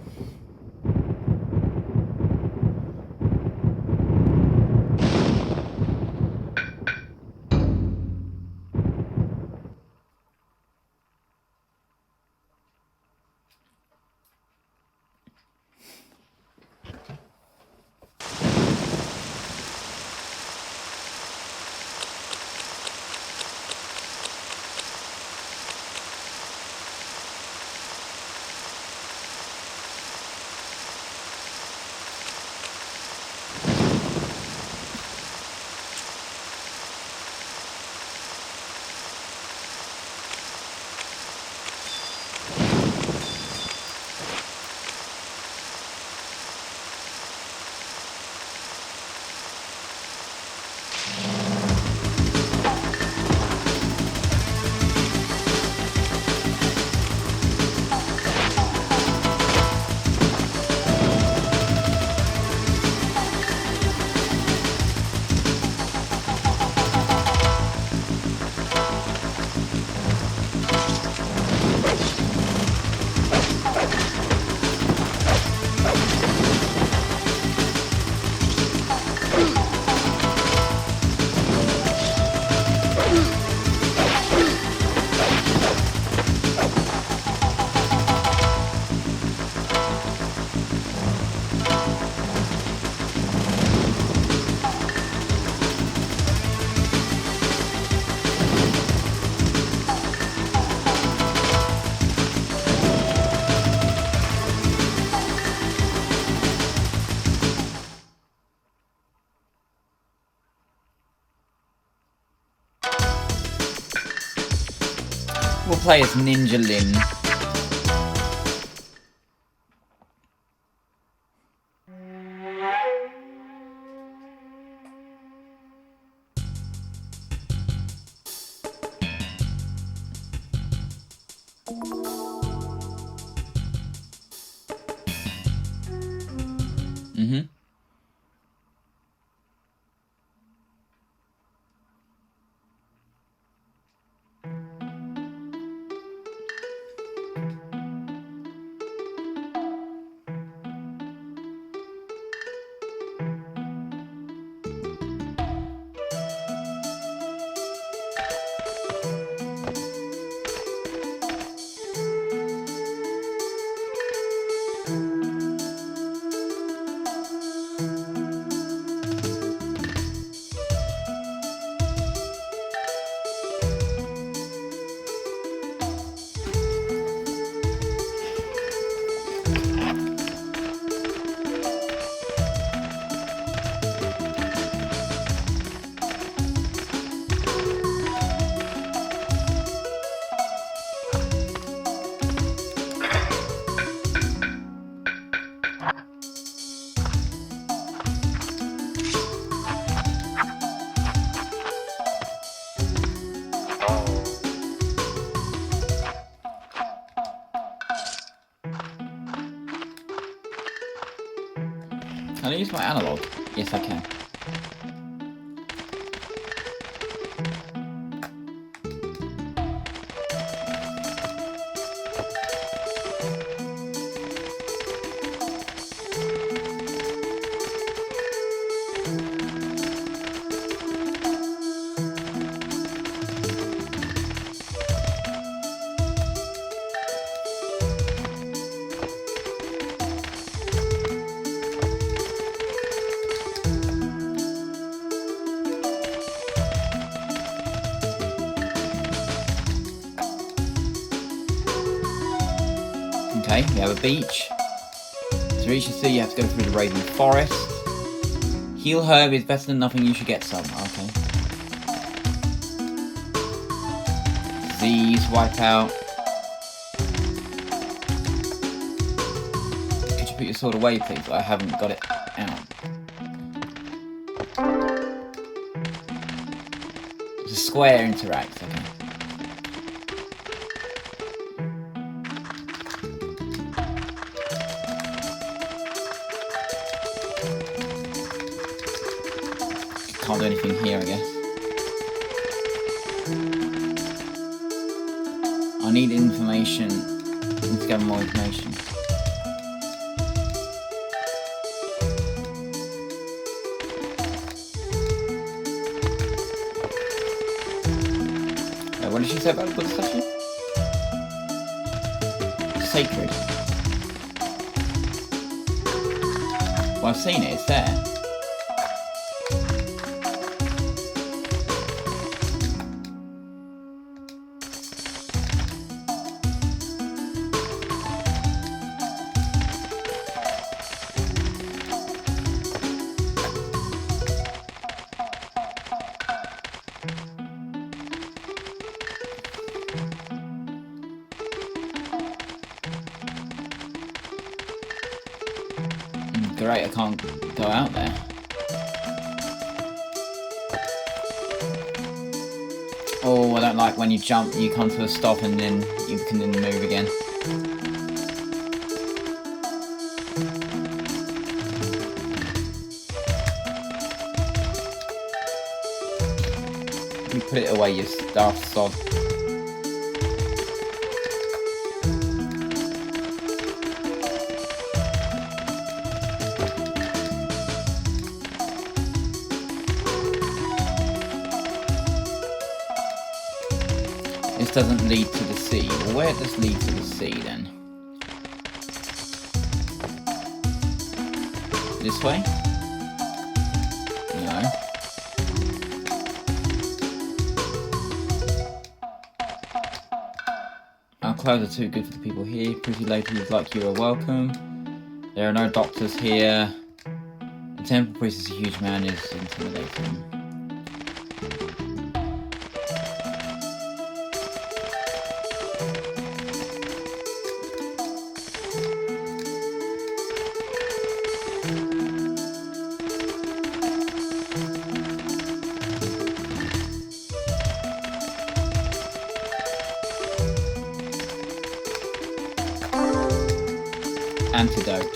Speaker 1: We'll play as Ninja Lin. Can I use my analog? Yes, I can. Okay, we have a beach. To reach the sea, you have to go through the Raven Forest. Heal herb is better than nothing, you should get some. Okay. Disease, wipe out. Could you put your sword away, please? I haven't got it out. It's a square interact, okay. Can't do anything here, I guess. I need information. I need to get more information. What did she say about the Buddha statue? Sacred. Well, I've seen it, it's there. Great, I can't go out there. Oh, I don't like when you jump, you come to a stop and then you can then move again. You put it away, you daft sod. This doesn't lead to the sea. Well, where does lead to the sea then? This way? No. Our clothes are too good for the people here. Pretty ladies like you are welcome. There are no doctors here. The temple priest is a huge man, is intimidating. Antidote.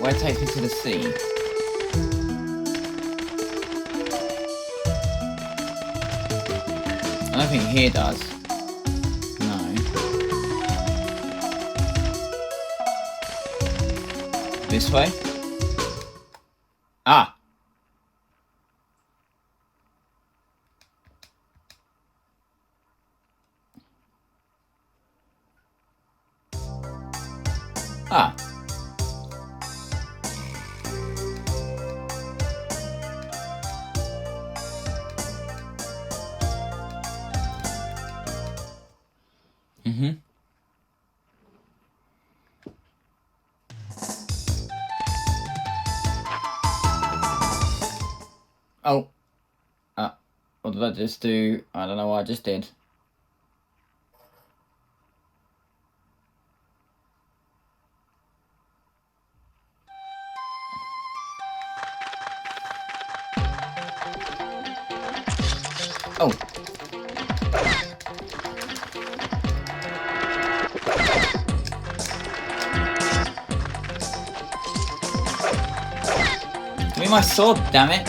Speaker 1: Where it takes me to the sea. I don't think here does. No. This way? Ah! Ah. Mm-hmm. Oh. What did I just do? I don't know what I just did. Oh. Give me my sword, damn it.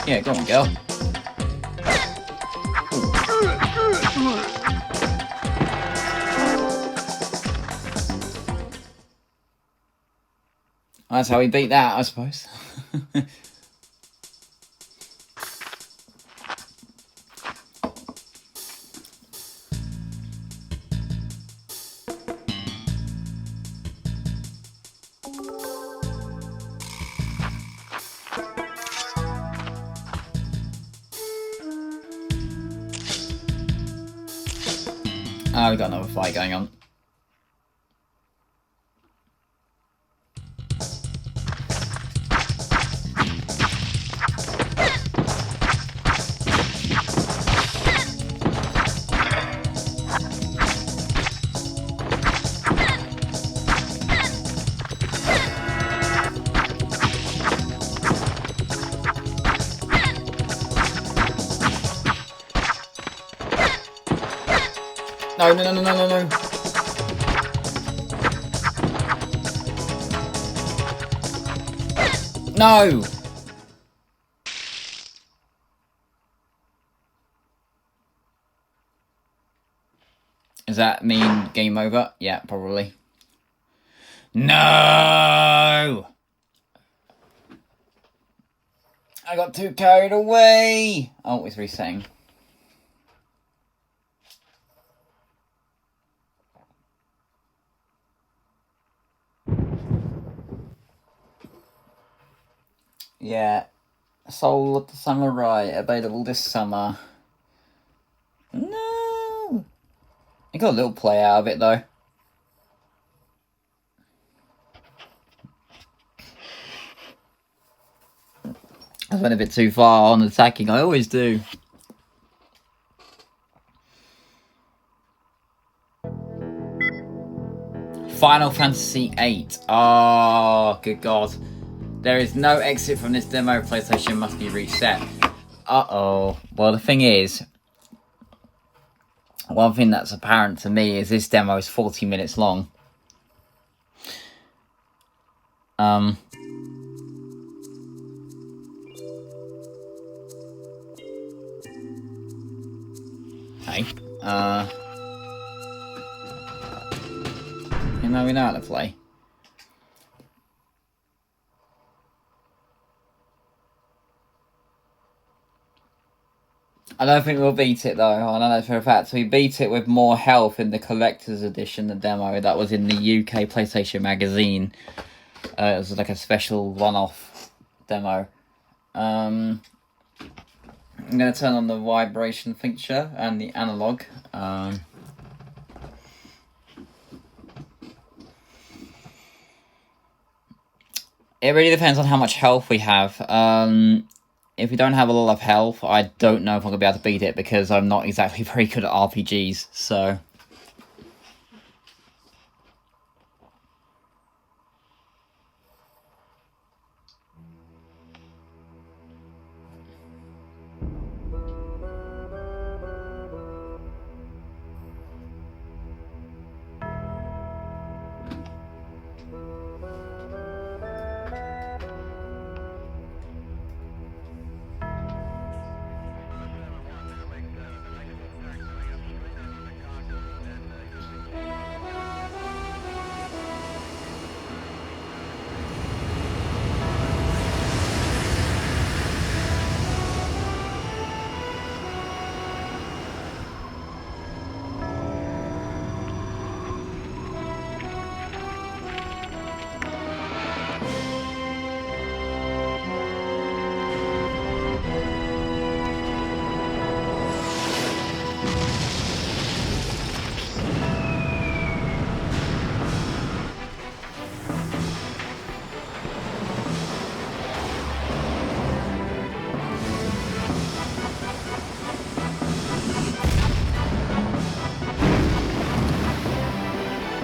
Speaker 1: Yeah, go on, girl. That's how we beat that, I suppose. Oh, we got another fight going on. No, no, no, no, no, no. No! Does that mean game over? Yeah, probably. No! I got too carried away! Oh, it's resetting. Yeah, Soul of the Samurai, available this summer. I got a little play out of it though. I went a bit too far on attacking. I always do. Final Fantasy VIII. Oh, good God. There is no exit from this demo. PlayStation must be reset. Uh-oh. Well, the thing is, one thing that's apparent to me is this demo is 40 minutes long. Hey. We know how to play. I don't think we'll beat it though. I know that for a fact. So we beat it with more health in the collector's edition, the demo that was in the UK PlayStation magazine. It was like a special one-off demo. I'm going to turn on the vibration feature and the analog. It really depends on how much health we have. If we don't have a lot of health, I don't know if I'm going to be able to beat it because I'm not exactly very good at RPGs, so...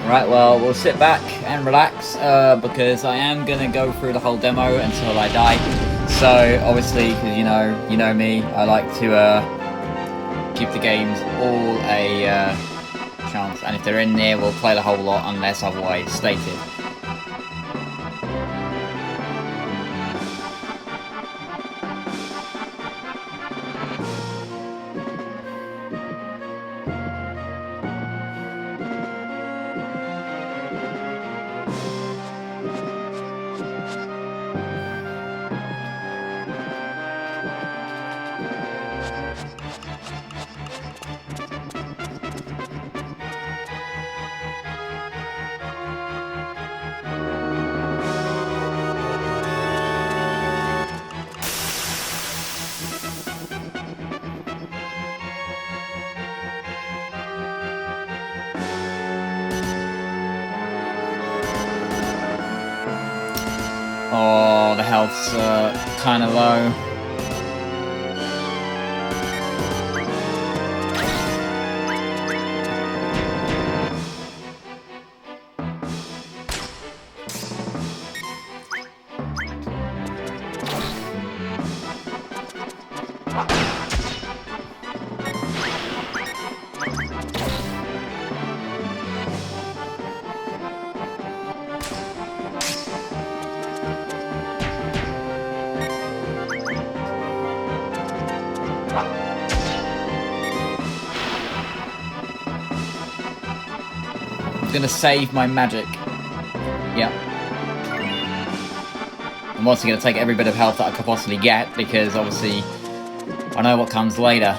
Speaker 1: Right, well, we'll sit back and relax because I am going to go through the whole demo until I die. So, obviously, because you know me, I like to give the games all a chance. And if they're in there, we'll play the whole lot unless otherwise stated. Oh, the health's kind of low. I'm gonna save my magic. Yep. I'm also gonna take every bit of health that I could possibly get because obviously I know what comes later.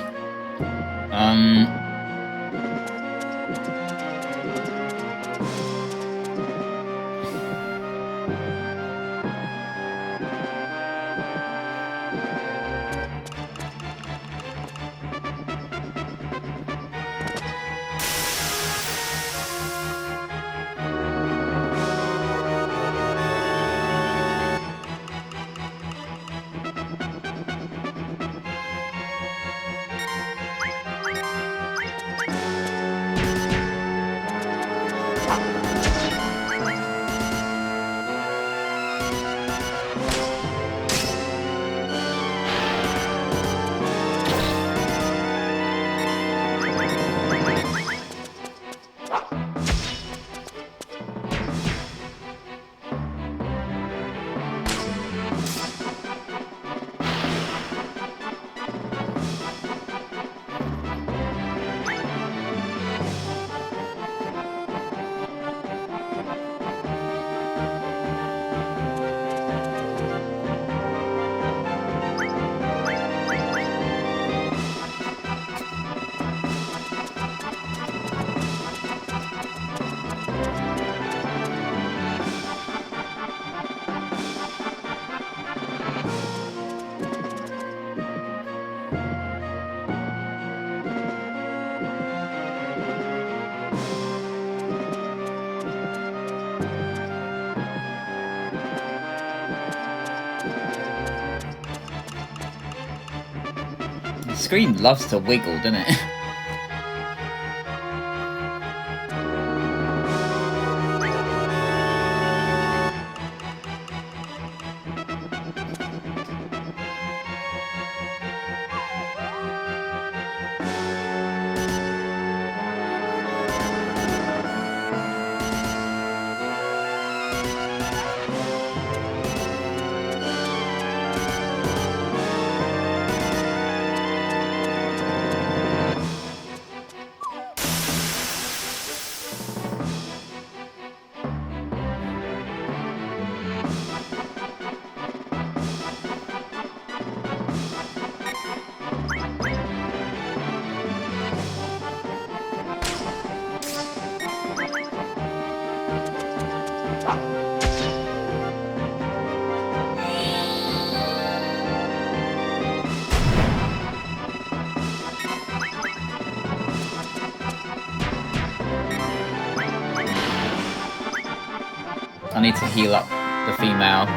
Speaker 1: Screen loves to wiggle, doesn't it? I need to heal up the female.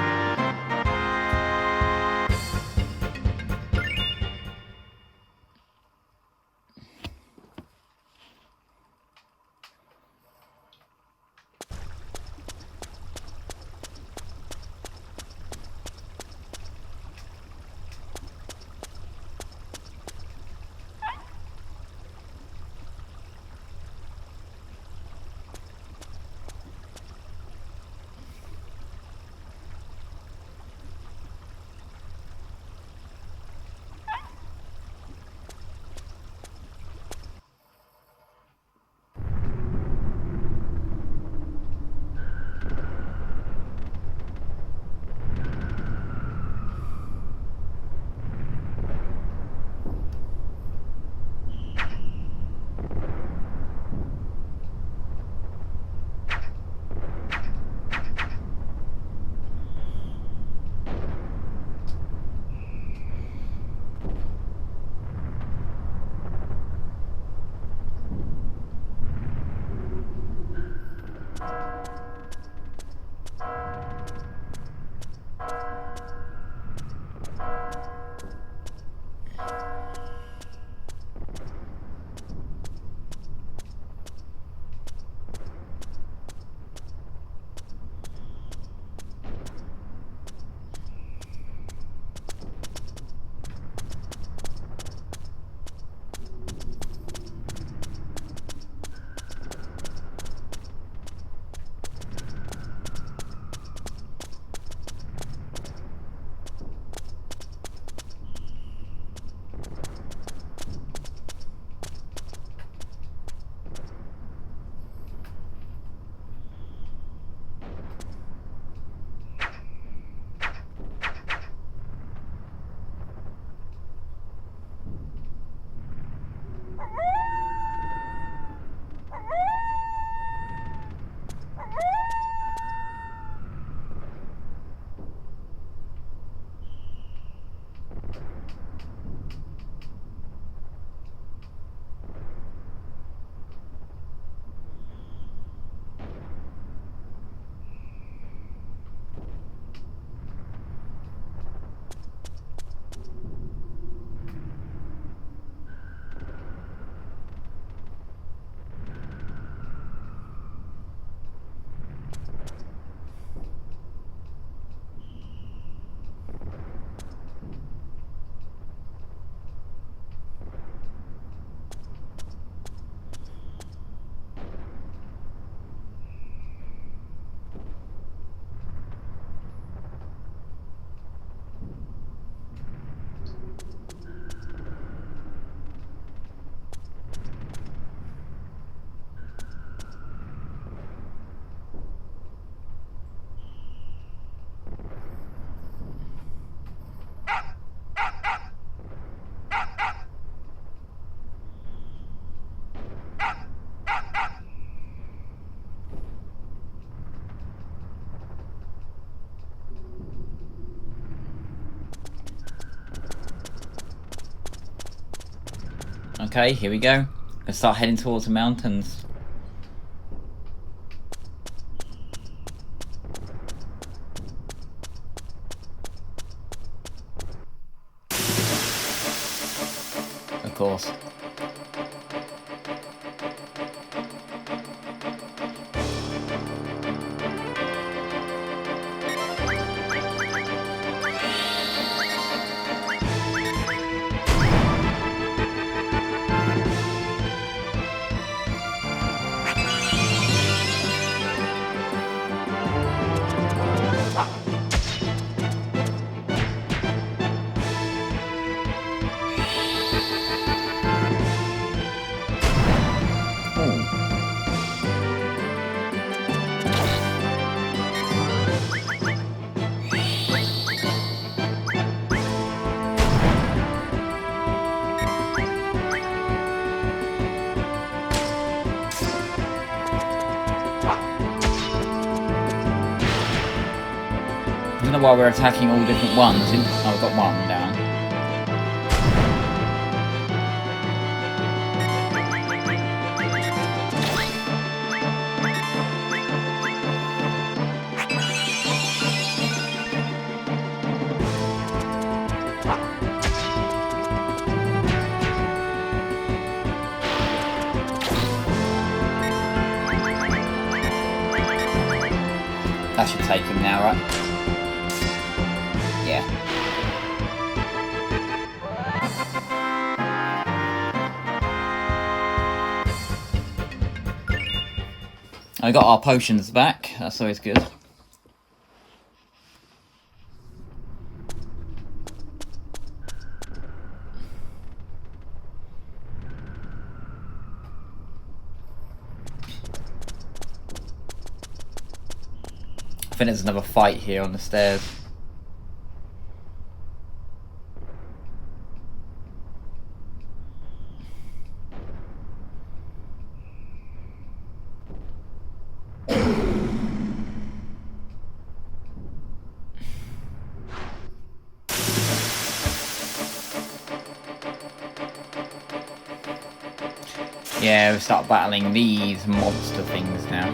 Speaker 1: Okay, here we go. Let's start heading towards the mountains. course. I don't know why we're attacking all different ones. Oh, we've got one down. That should take him now, right? Yeah. I got our potions back. That's always good. I think there's another fight here on the stairs. Yeah, we start battling these monster things now.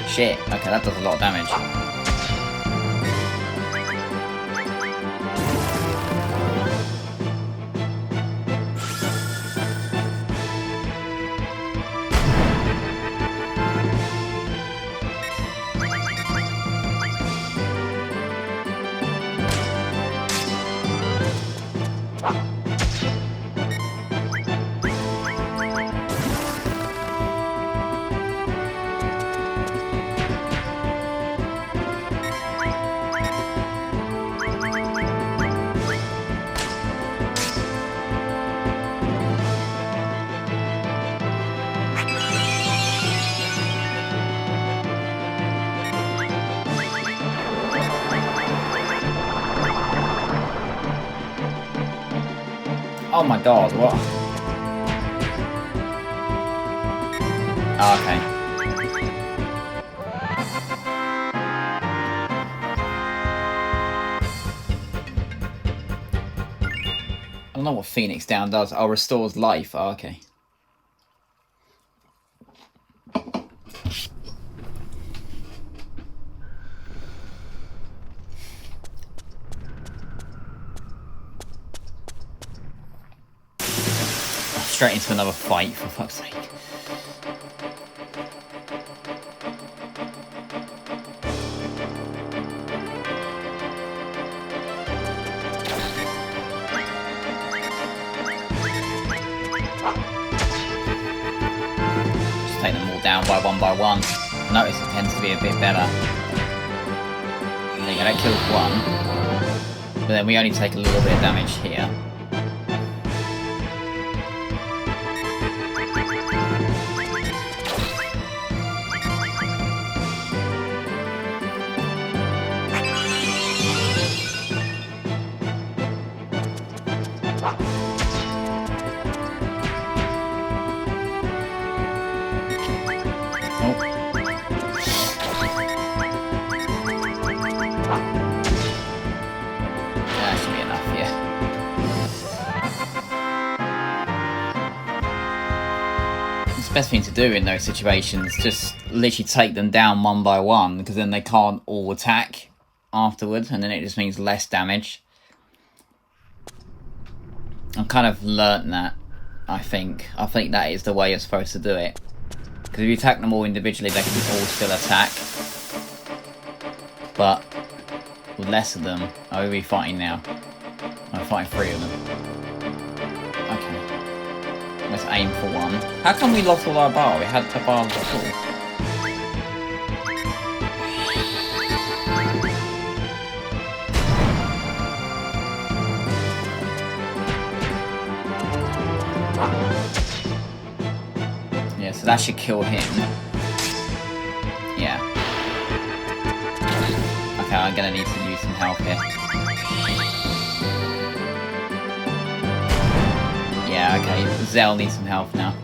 Speaker 1: Shit, okay, that does a lot of damage. Oh my god, what? Oh, okay. I don't know what Phoenix Down does. Oh, restores life. Oh, okay. Straight into another fight, for fuck's sake. Just take them all down by one. Notice it tends to be a bit better. There you go, that kills one. But then we only take a little bit of damage here. best thing to do in those situations. Just literally take them down one by one, because then they can't all attack afterwards, and then it just means less damage. I've kind of learnt that, I think. I think that is the way you're supposed to do it. Because if you attack them all individually, they can all still attack. But with less of them, I will be fighting now. I'm fighting 3 of them. Okay. Let's aim for one. How come we lost all our bar? We had the bar before. Yeah, so that should kill him. Yeah. Okay, I'm gonna need to use some help here. Yeah, okay, Zell needs some help now.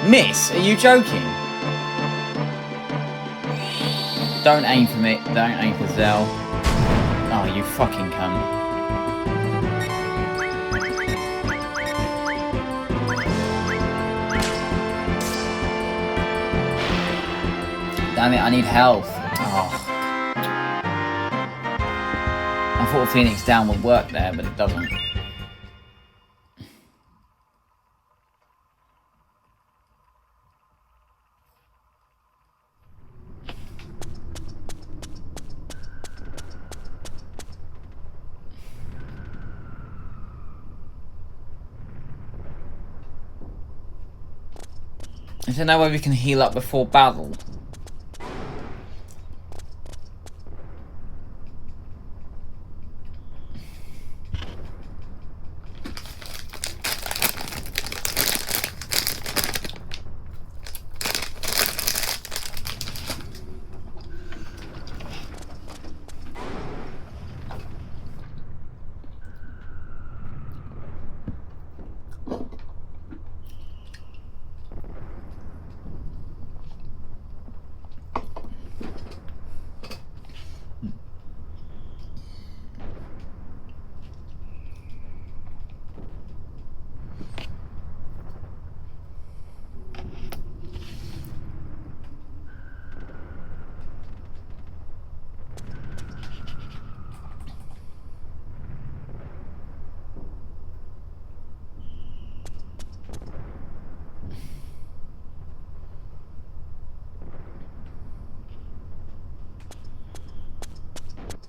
Speaker 1: Miss? Are you joking? Don't aim for me. Don't aim for Zell. Oh, you fucking cunt. Damn it, I need health. Oh. I thought Phoenix down would work there, but it doesn't. Is there no way we can heal up before battle?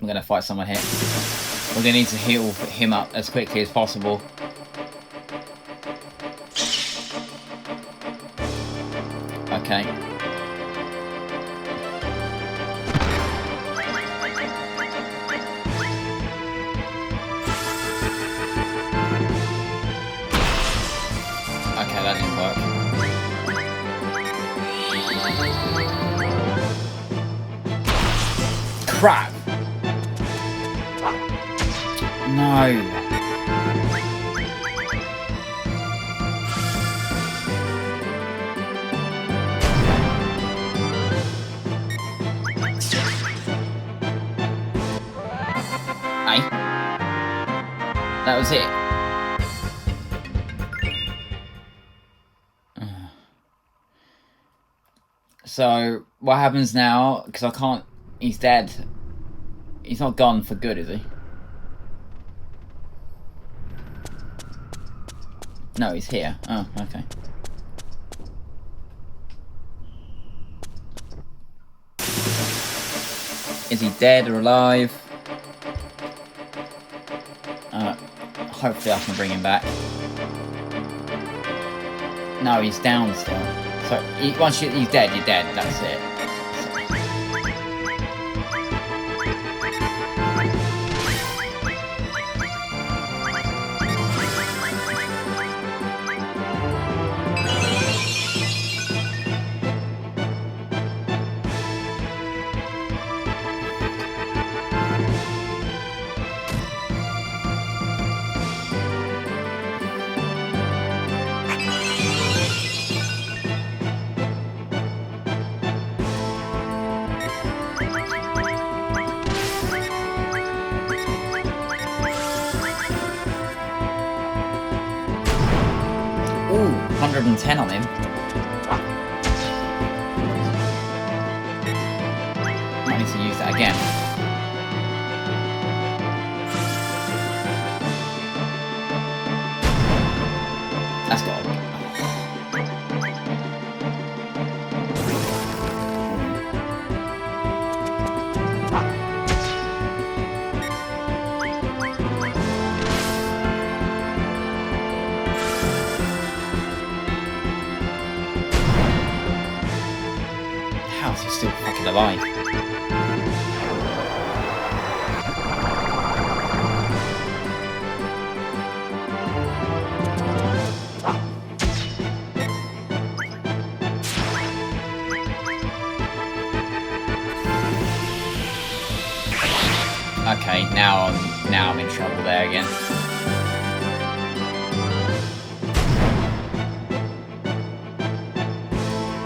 Speaker 1: I'm gonna fight someone here. We're gonna need to heal him up as quickly as possible. Okay. Okay, that didn't work. Crap! No. Aye. That was it. So, what happens now? Because I can't... He's dead. He's not gone for good, is he? No, he's here. Oh, okay. Is he dead or alive? Hopefully I can bring him back. No, he's down still. So, once he's dead, you're dead. That's it. 110 on him. Might need to use that again. That's got. How is he still fucking alive? Okay, now I'm in trouble there again.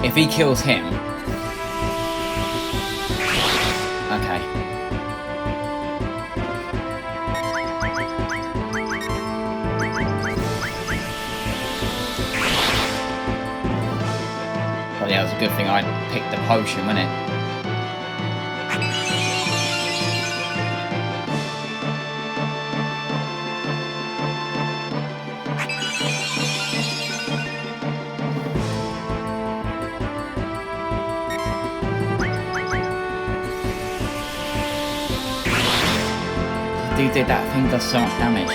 Speaker 1: If he kills him, okay. Well, yeah, it was a good thing I picked the potion, wasn't it? Dude, that thing does so much damage.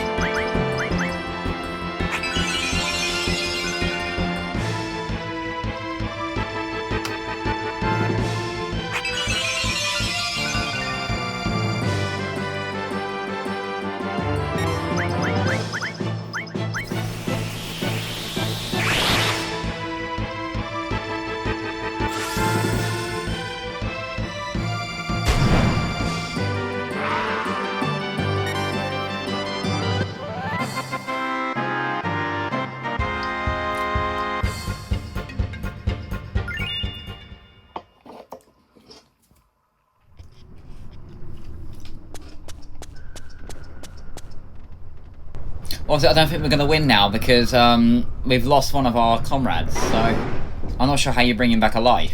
Speaker 1: Also, I don't think we're going to win now because we've lost one of our comrades, so I'm not sure how you bring him back alive.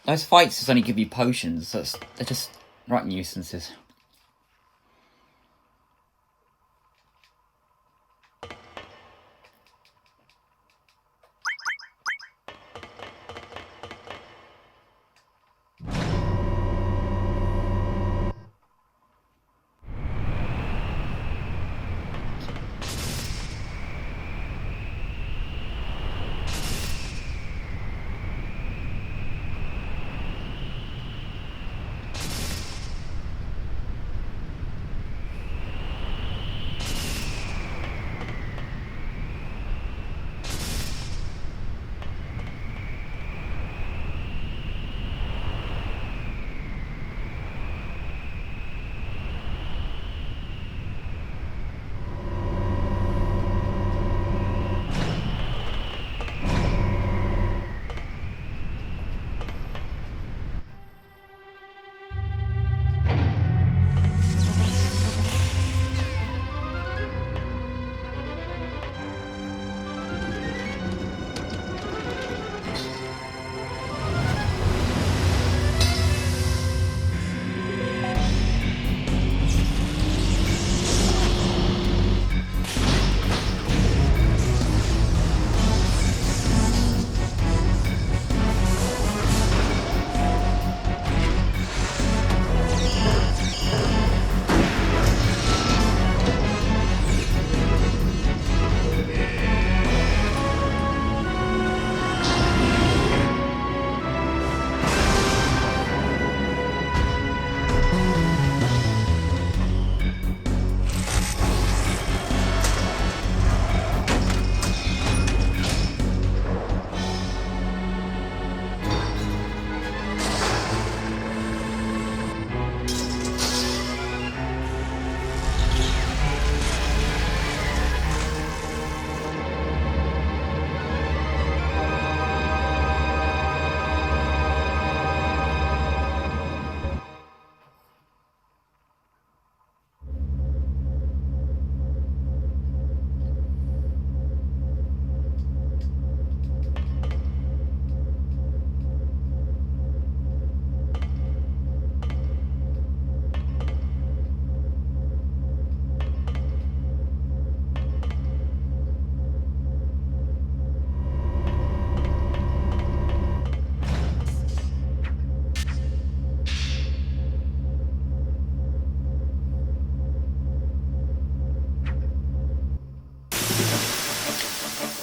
Speaker 1: Those fights just only give you potions, so they're just right nuisances.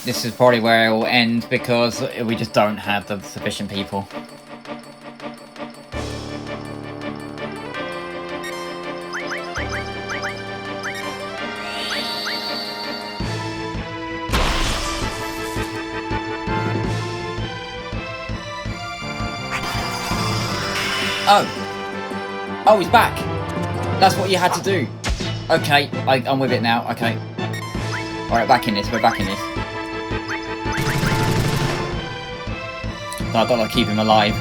Speaker 1: this is probably where it will end because we just don't have the sufficient people. Oh, he's back. That's what you had to do. Okay, I'm with it now. Okay. Alright, back in this. We're back in this. So I've got to keep him alive.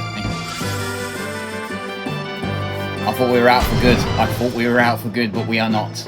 Speaker 1: I thought we were out for good. I thought we were out for good, but we are not.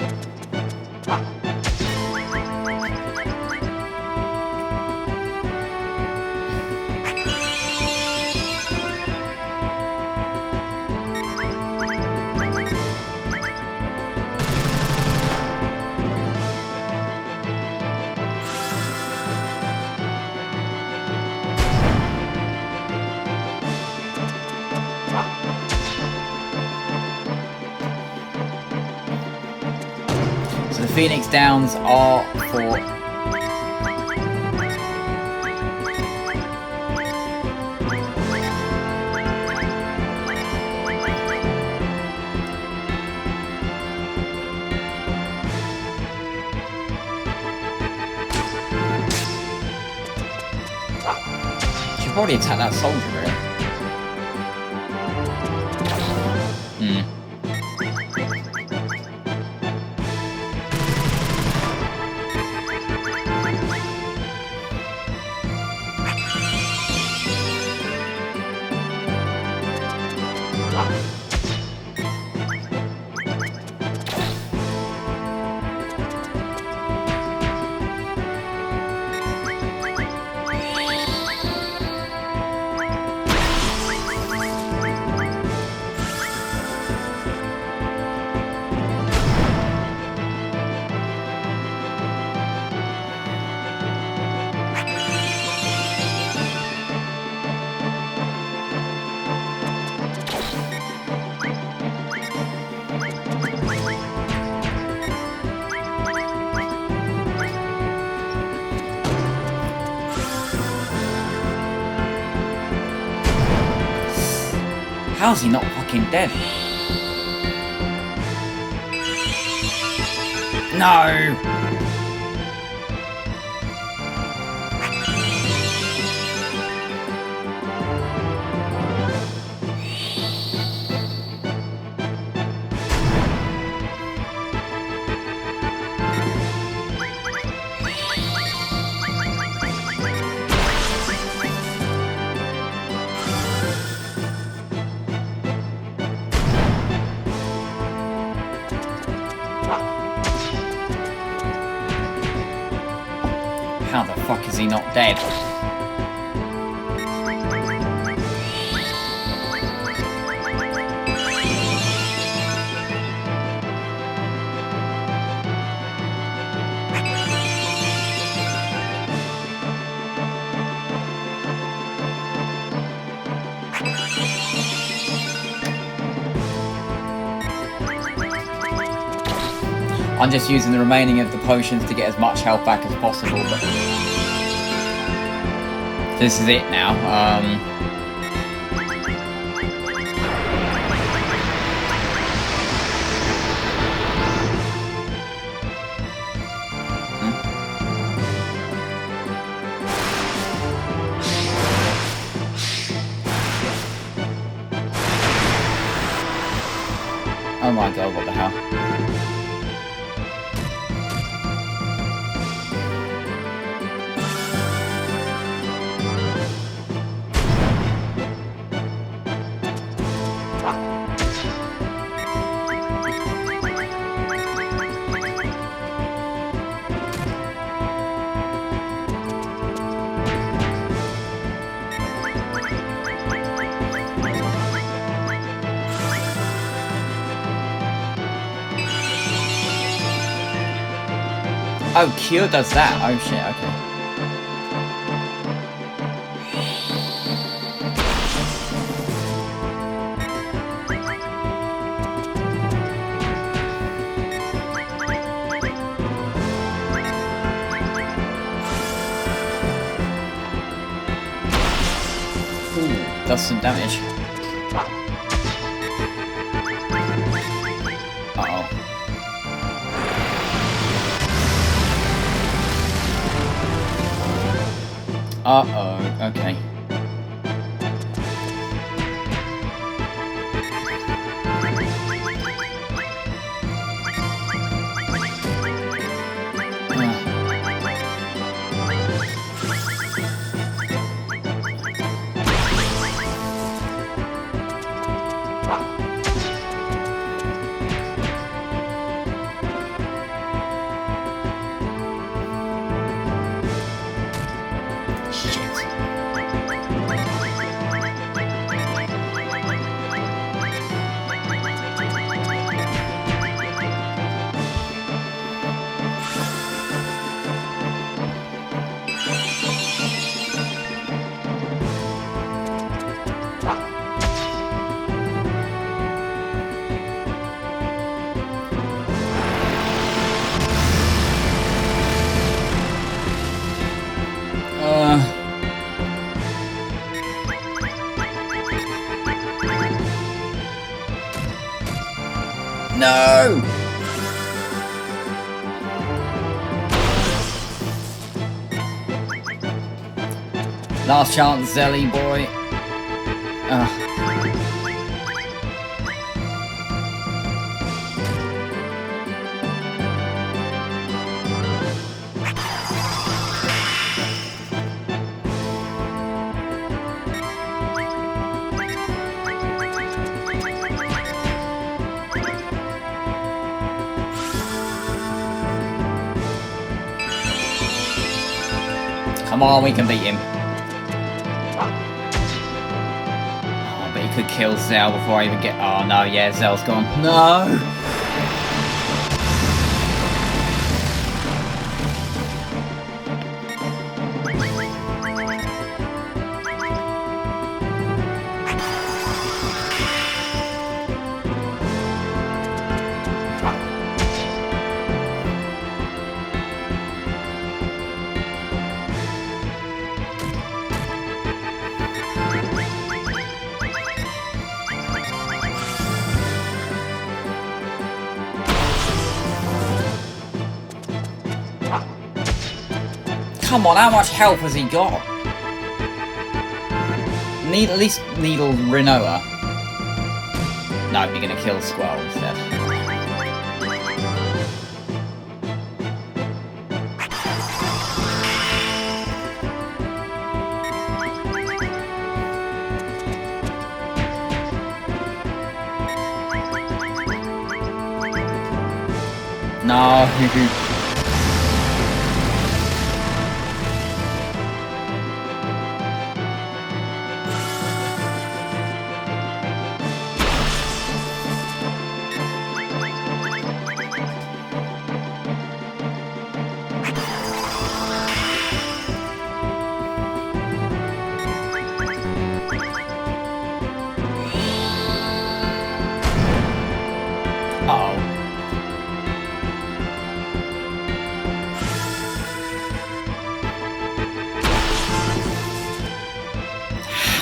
Speaker 1: So the Phoenix Downs are for... Should probably attack that soldier, really. How's he not fucking dead? No! How the fuck is he not dead? I'm just using the remaining of the potions to get as much health back as possible, but this is it now. Oh my god, what the hell? Oh, Cure does that. Oh shit, okay. does some damage. Uh-oh. Uh-oh, okay. No! Last chance, Zelly boy. Come on, we can beat him. Oh, but he could kill Zell before I even get... Oh, no, yeah, Zell's gone. No! Come on, how much health has he got? At least needle Renoa. No, you're gonna kill Squirrel instead. No.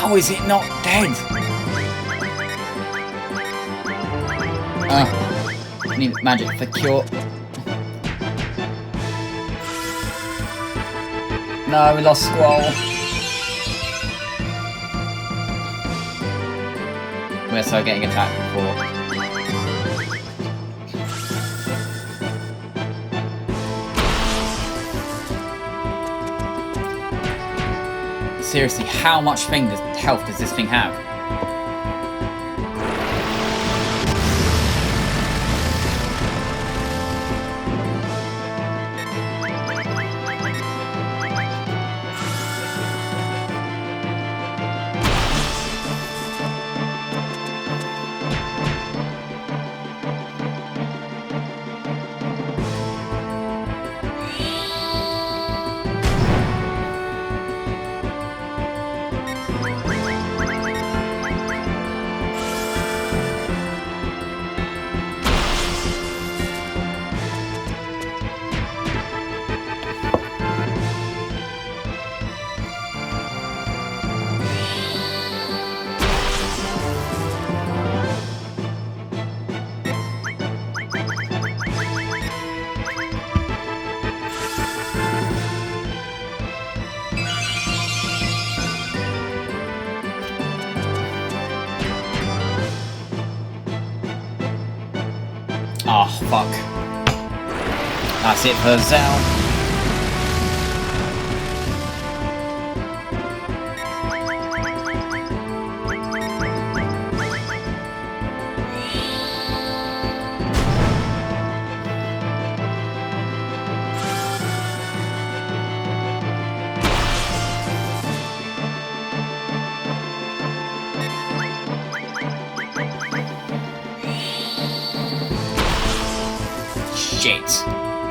Speaker 1: How is it not dead? Need magic for cure. No, we lost Squall. We're so getting attacked before. Seriously, how much health does this thing have? fuck. That's it for Zell. Shit.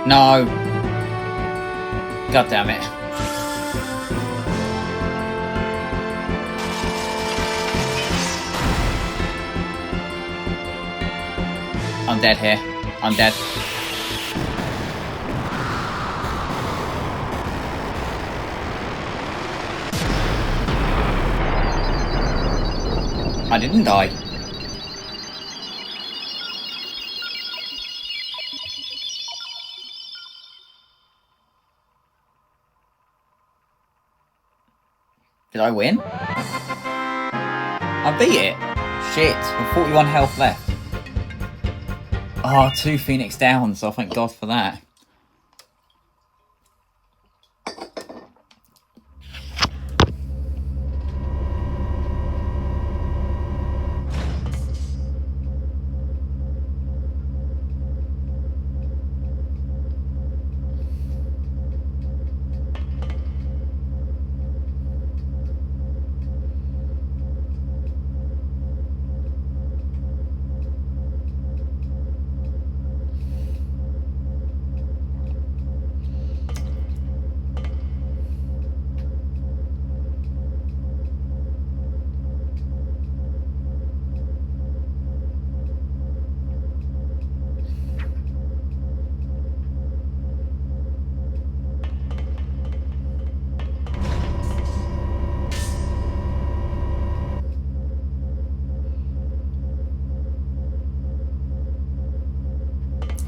Speaker 1: No. God damn it. I'm dead here. I'm dead. I didn't die. Did I win? I beat it. Shit, with 41 health left. Oh, 2 Phoenix down, so thank God for that.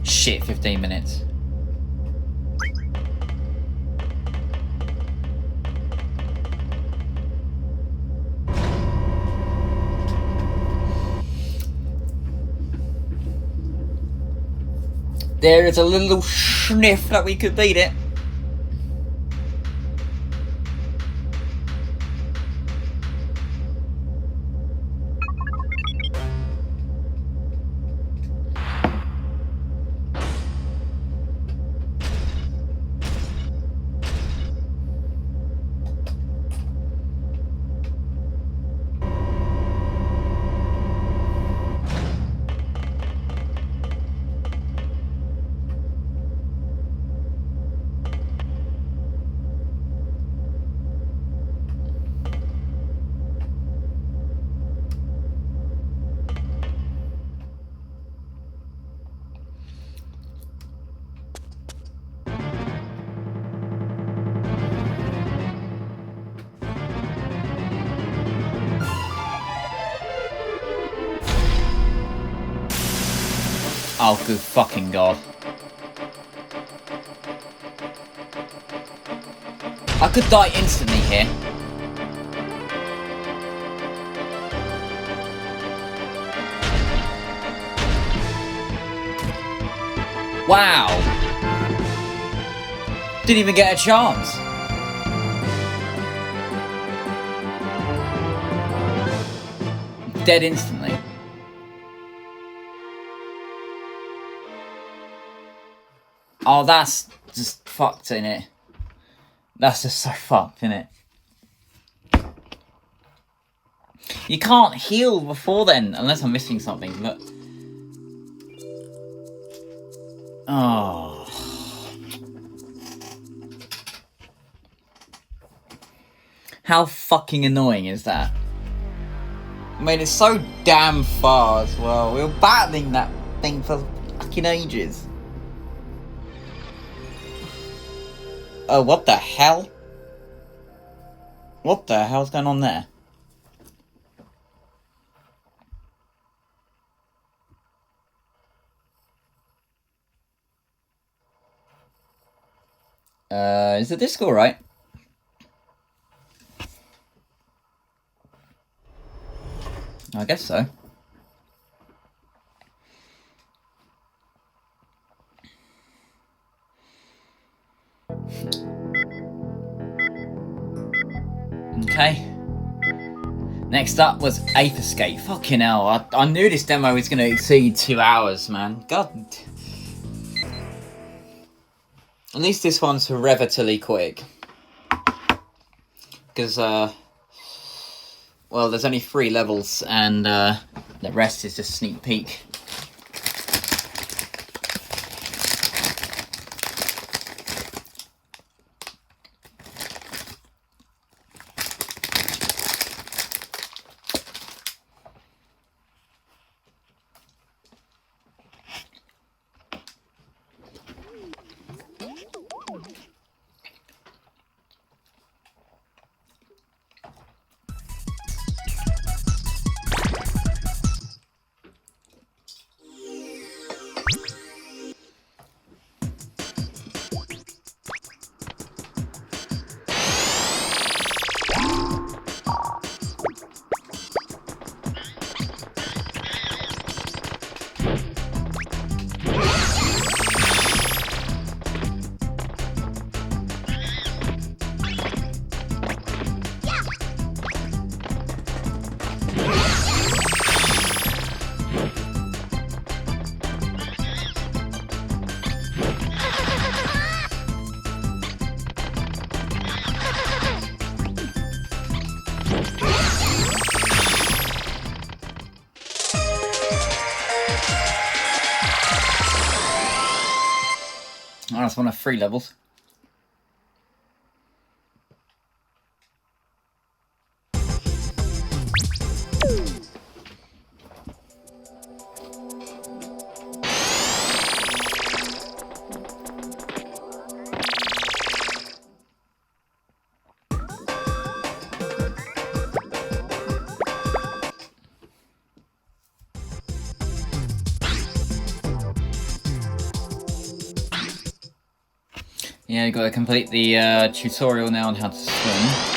Speaker 1: Shit, 15 minutes. There is a little sniff that we could beat it. Oh, good fucking God. I could die instantly here. Wow. Didn't even get a chance. Dead instantly. Oh, that's just fucked, innit? That's just so fucked, innit? You can't heal before then, unless I'm missing something. Look. Oh. How fucking annoying is that? I mean, it's so damn far as well. We were battling that thing for fucking ages. Oh, what the hell? What the hell's going on there? Is the disc alright? I guess so. Okay. Next up was Ape Escape. Fucking hell, I knew this demo was going to exceed 2 hours, man. God. At least this one's relatively quick. Because, well, there's only 3 levels, and the rest is just sneak peek. Oh, that's one of 3 levels. Yeah, you got to complete the tutorial now on how to swim.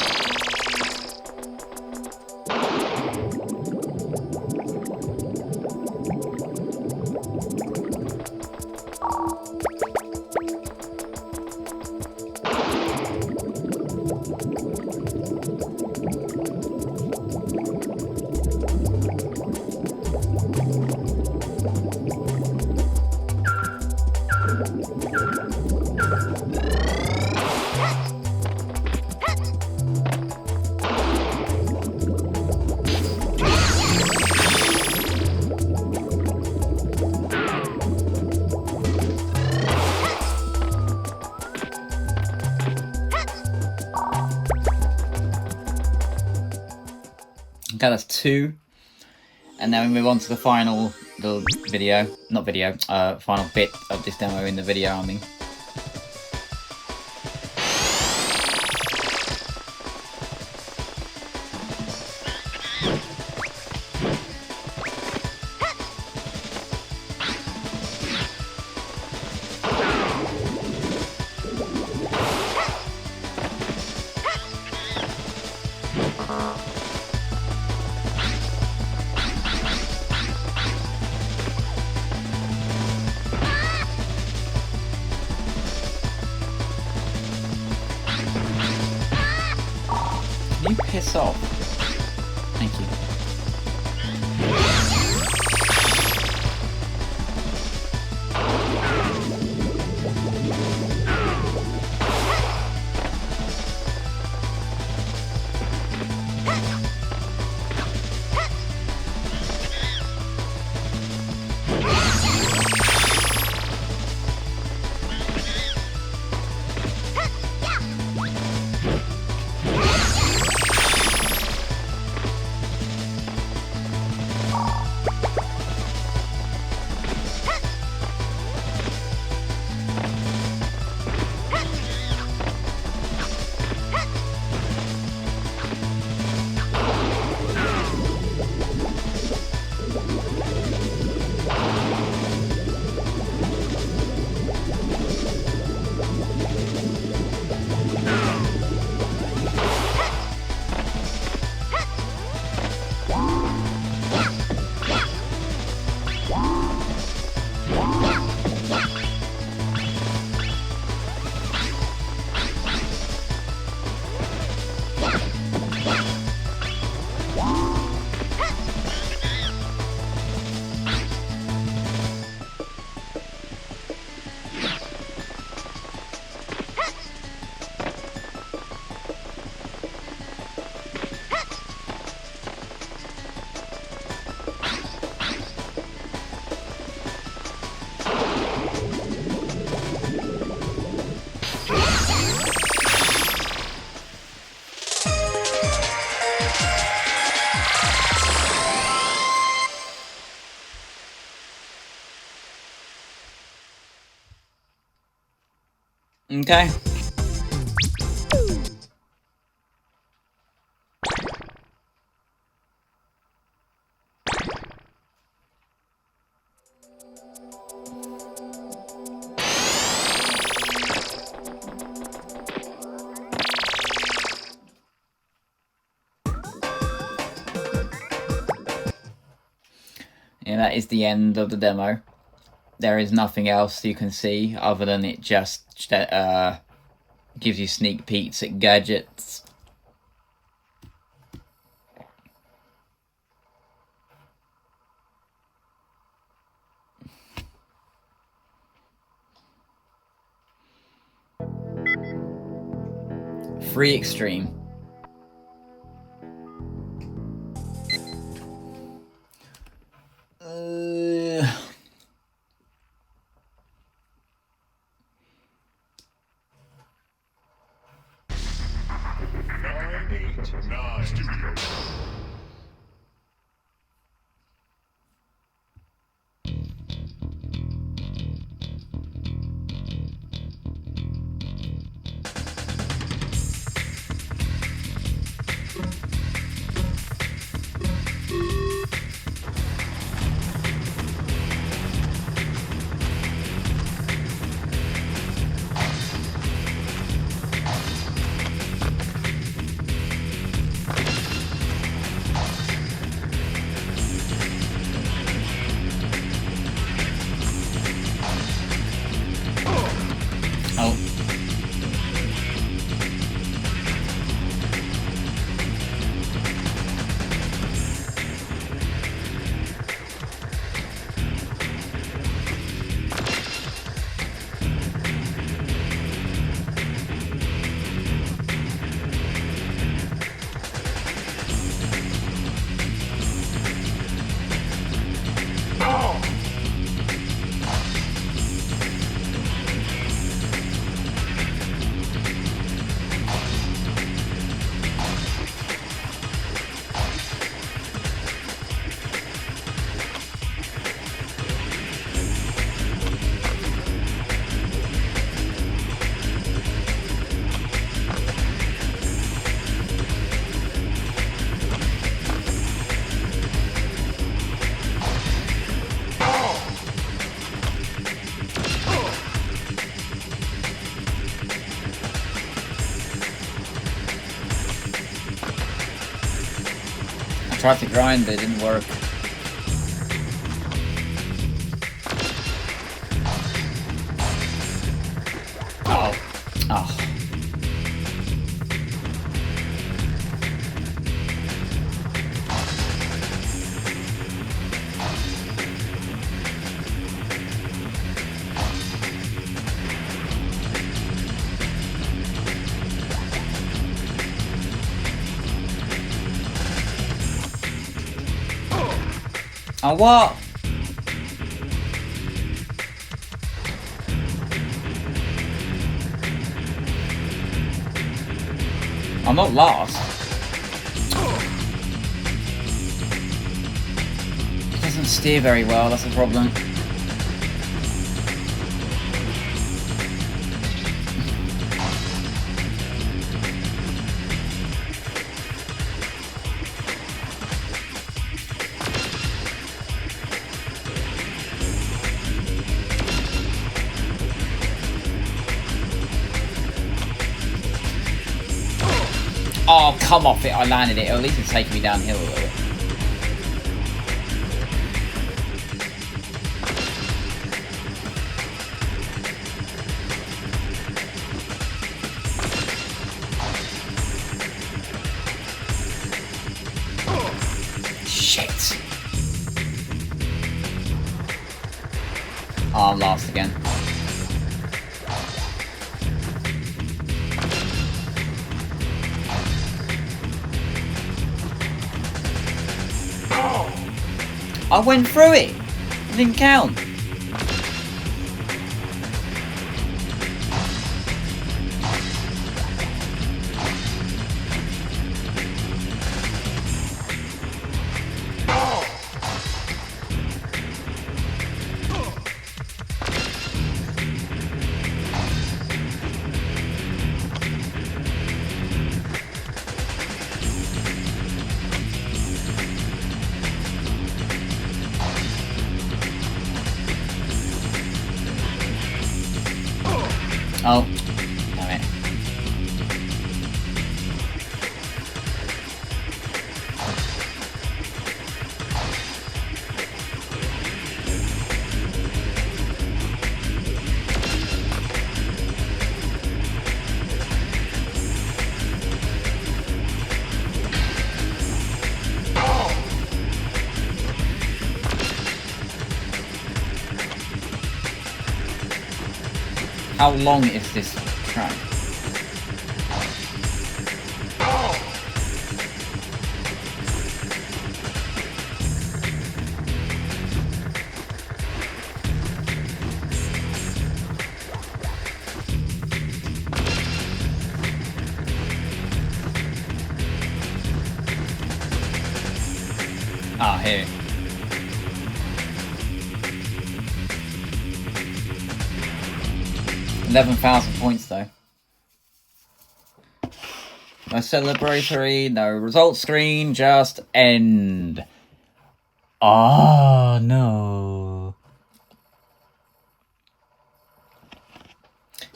Speaker 1: Okay, that's 2. And then we move on to the final little video. Not video, final bit of this demo in the video, I mean. You piss off. Thank you. Okay. Yeah, that is the end of the demo. There is nothing else you can see other than it just gives you sneak peeks at gadgets. Free Extreme. Tried to grind, but it didn't work. Oh. Oh. Oh, what? I'm not lost. It doesn't steer very well, that's the problem. Oh, come off it, I landed it. At least it's taking me downhill a little bit. Shit. Oh, I'm last again. I went through it. It didn't count. Oh, damn it. How long is this track? Ah, here. $11,000 points though. No celebratory, no result screen, just end. Oh no.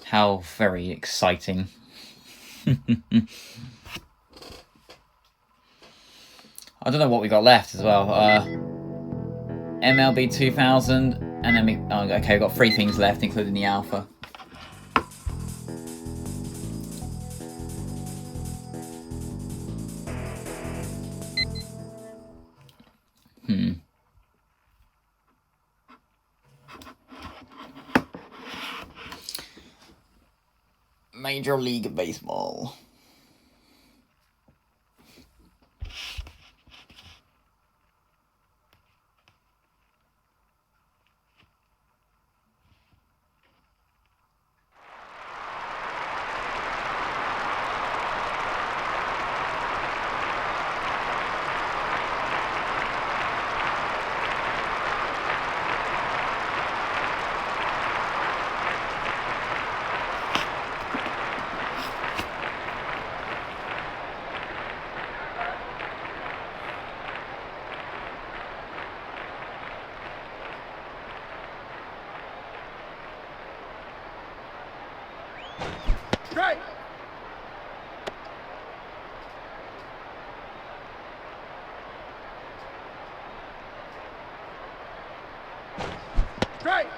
Speaker 1: How very exciting. I don't know what we got left as well. MLB 2000, and then we, oh, okay, we've got 3 things left, including the alpha. Major League Baseball.
Speaker 5: Strike! Strike!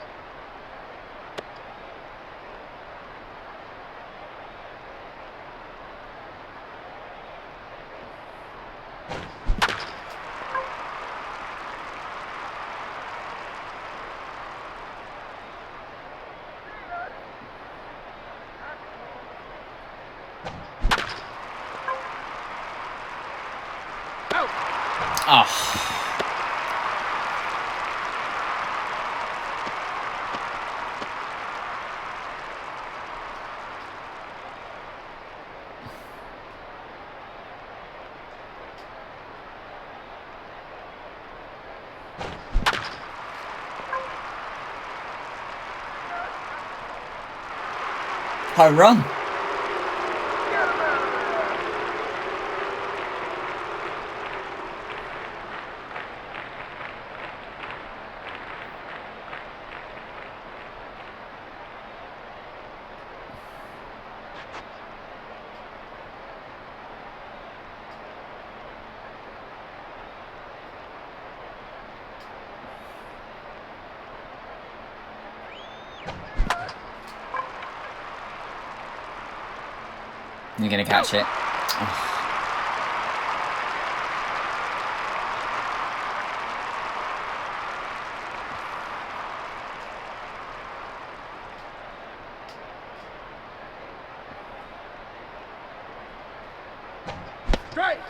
Speaker 1: Oh. Home run. You're gonna catch it. Oh.
Speaker 5: Strike!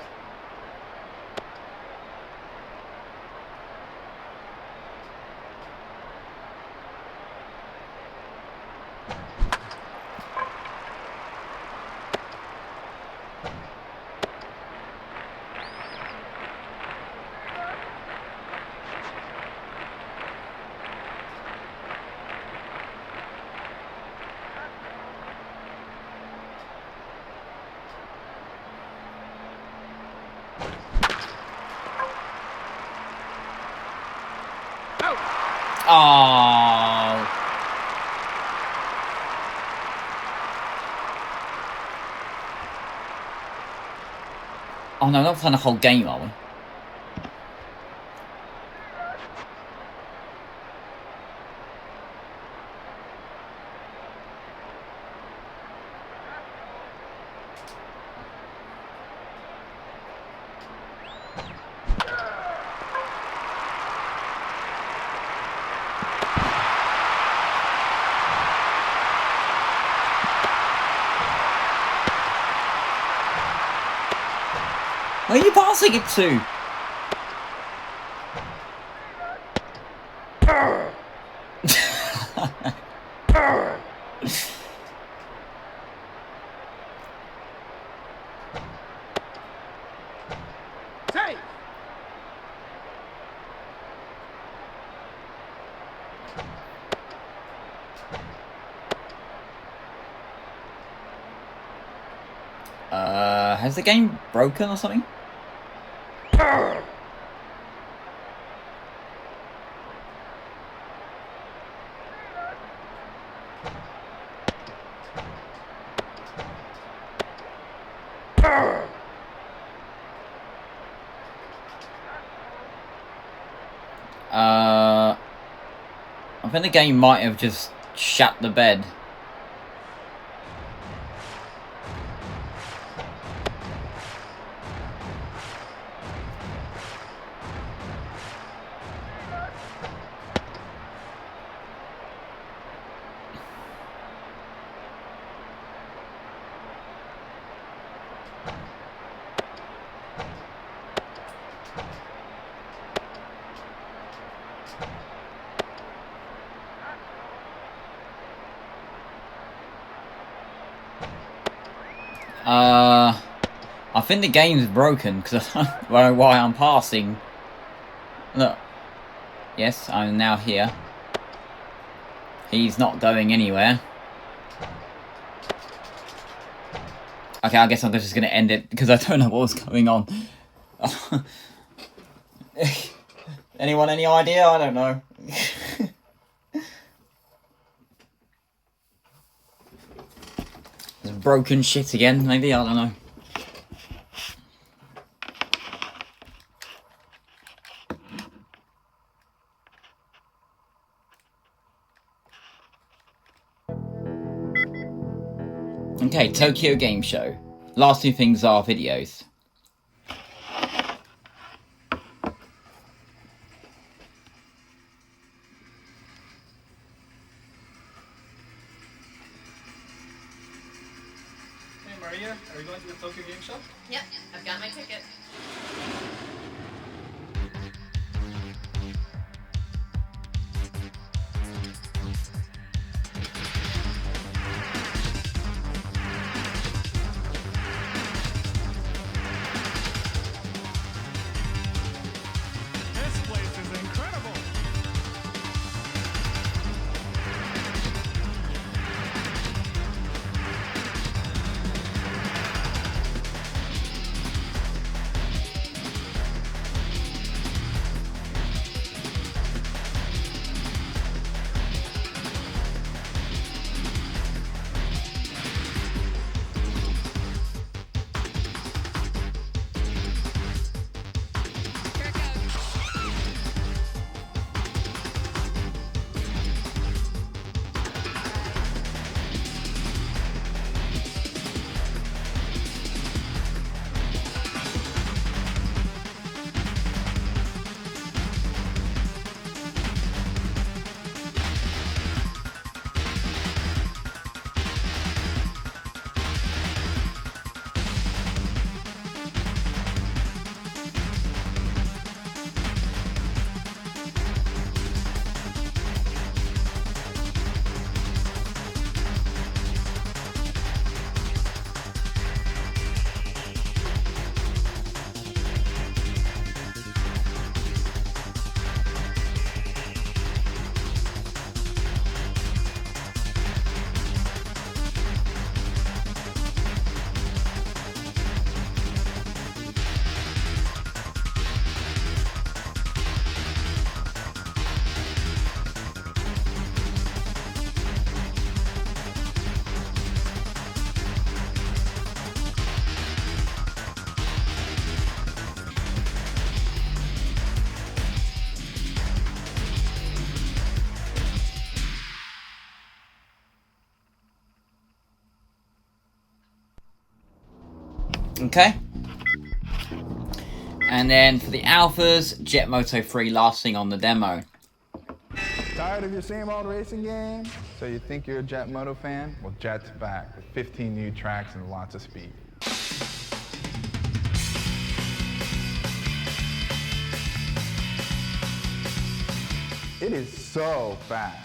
Speaker 1: Oh. Oh no, we're not playing the whole game, are we? Where are you passing it to? Has the game broken or something? I think the game might have just shut the bed. I think the game's broken because I don't know why I'm passing. Look. Yes, I'm now here. He's not going anywhere. Okay, I guess I'm just going to end it because I don't know what was going on. Anyone any idea? I don't know. Broken shit again, maybe? I don't know. Okay, Tokyo Game Show. Last two things are videos.
Speaker 2: Maria, are you going to the Tokyo Game Show?
Speaker 22: Yep, I've got my ticket.
Speaker 2: This place is incredible!
Speaker 1: Okay. And then for the alphas, JetMoto 3 last thing on the demo.
Speaker 8: Tired of your same old racing game? So you think you're a JetMoto fan? Well, Jet's back with 15 new tracks and lots of speed. It is so fast.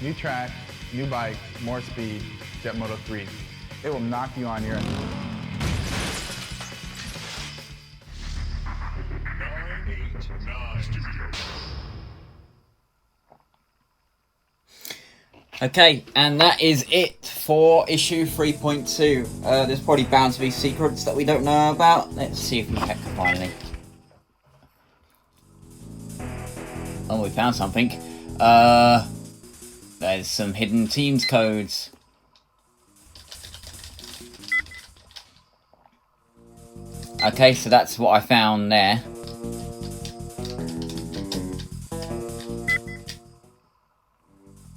Speaker 8: New track, new bike, more speed, JetMoto 3. It will knock you on your...
Speaker 1: Okay, and that is it for issue 3.2. There's probably bound to be secrets that we don't know about. Let's see if we can find any. Oh, we found something. There's some hidden Teams codes. Okay, so that's what I found there.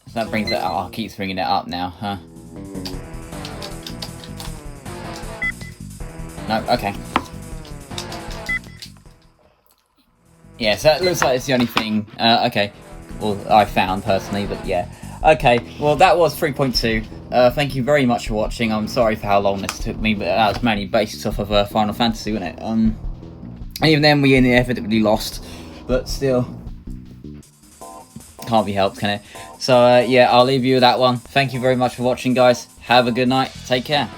Speaker 1: So that brings it up. Oh, it keeps bringing it up now, huh? No, okay. Yeah, so it looks like it's the only thing, okay, well, I found personally, but yeah. Okay, well, that was 3.2. Thank you very much for watching. I'm sorry for how long this took me, but that was mainly based off of Final Fantasy, wasn't it? And even then, we inevitably lost, but still, can't be helped, can it? So, yeah, I'll leave you with that one. Thank you very much for watching, guys. Have a good night. Take care.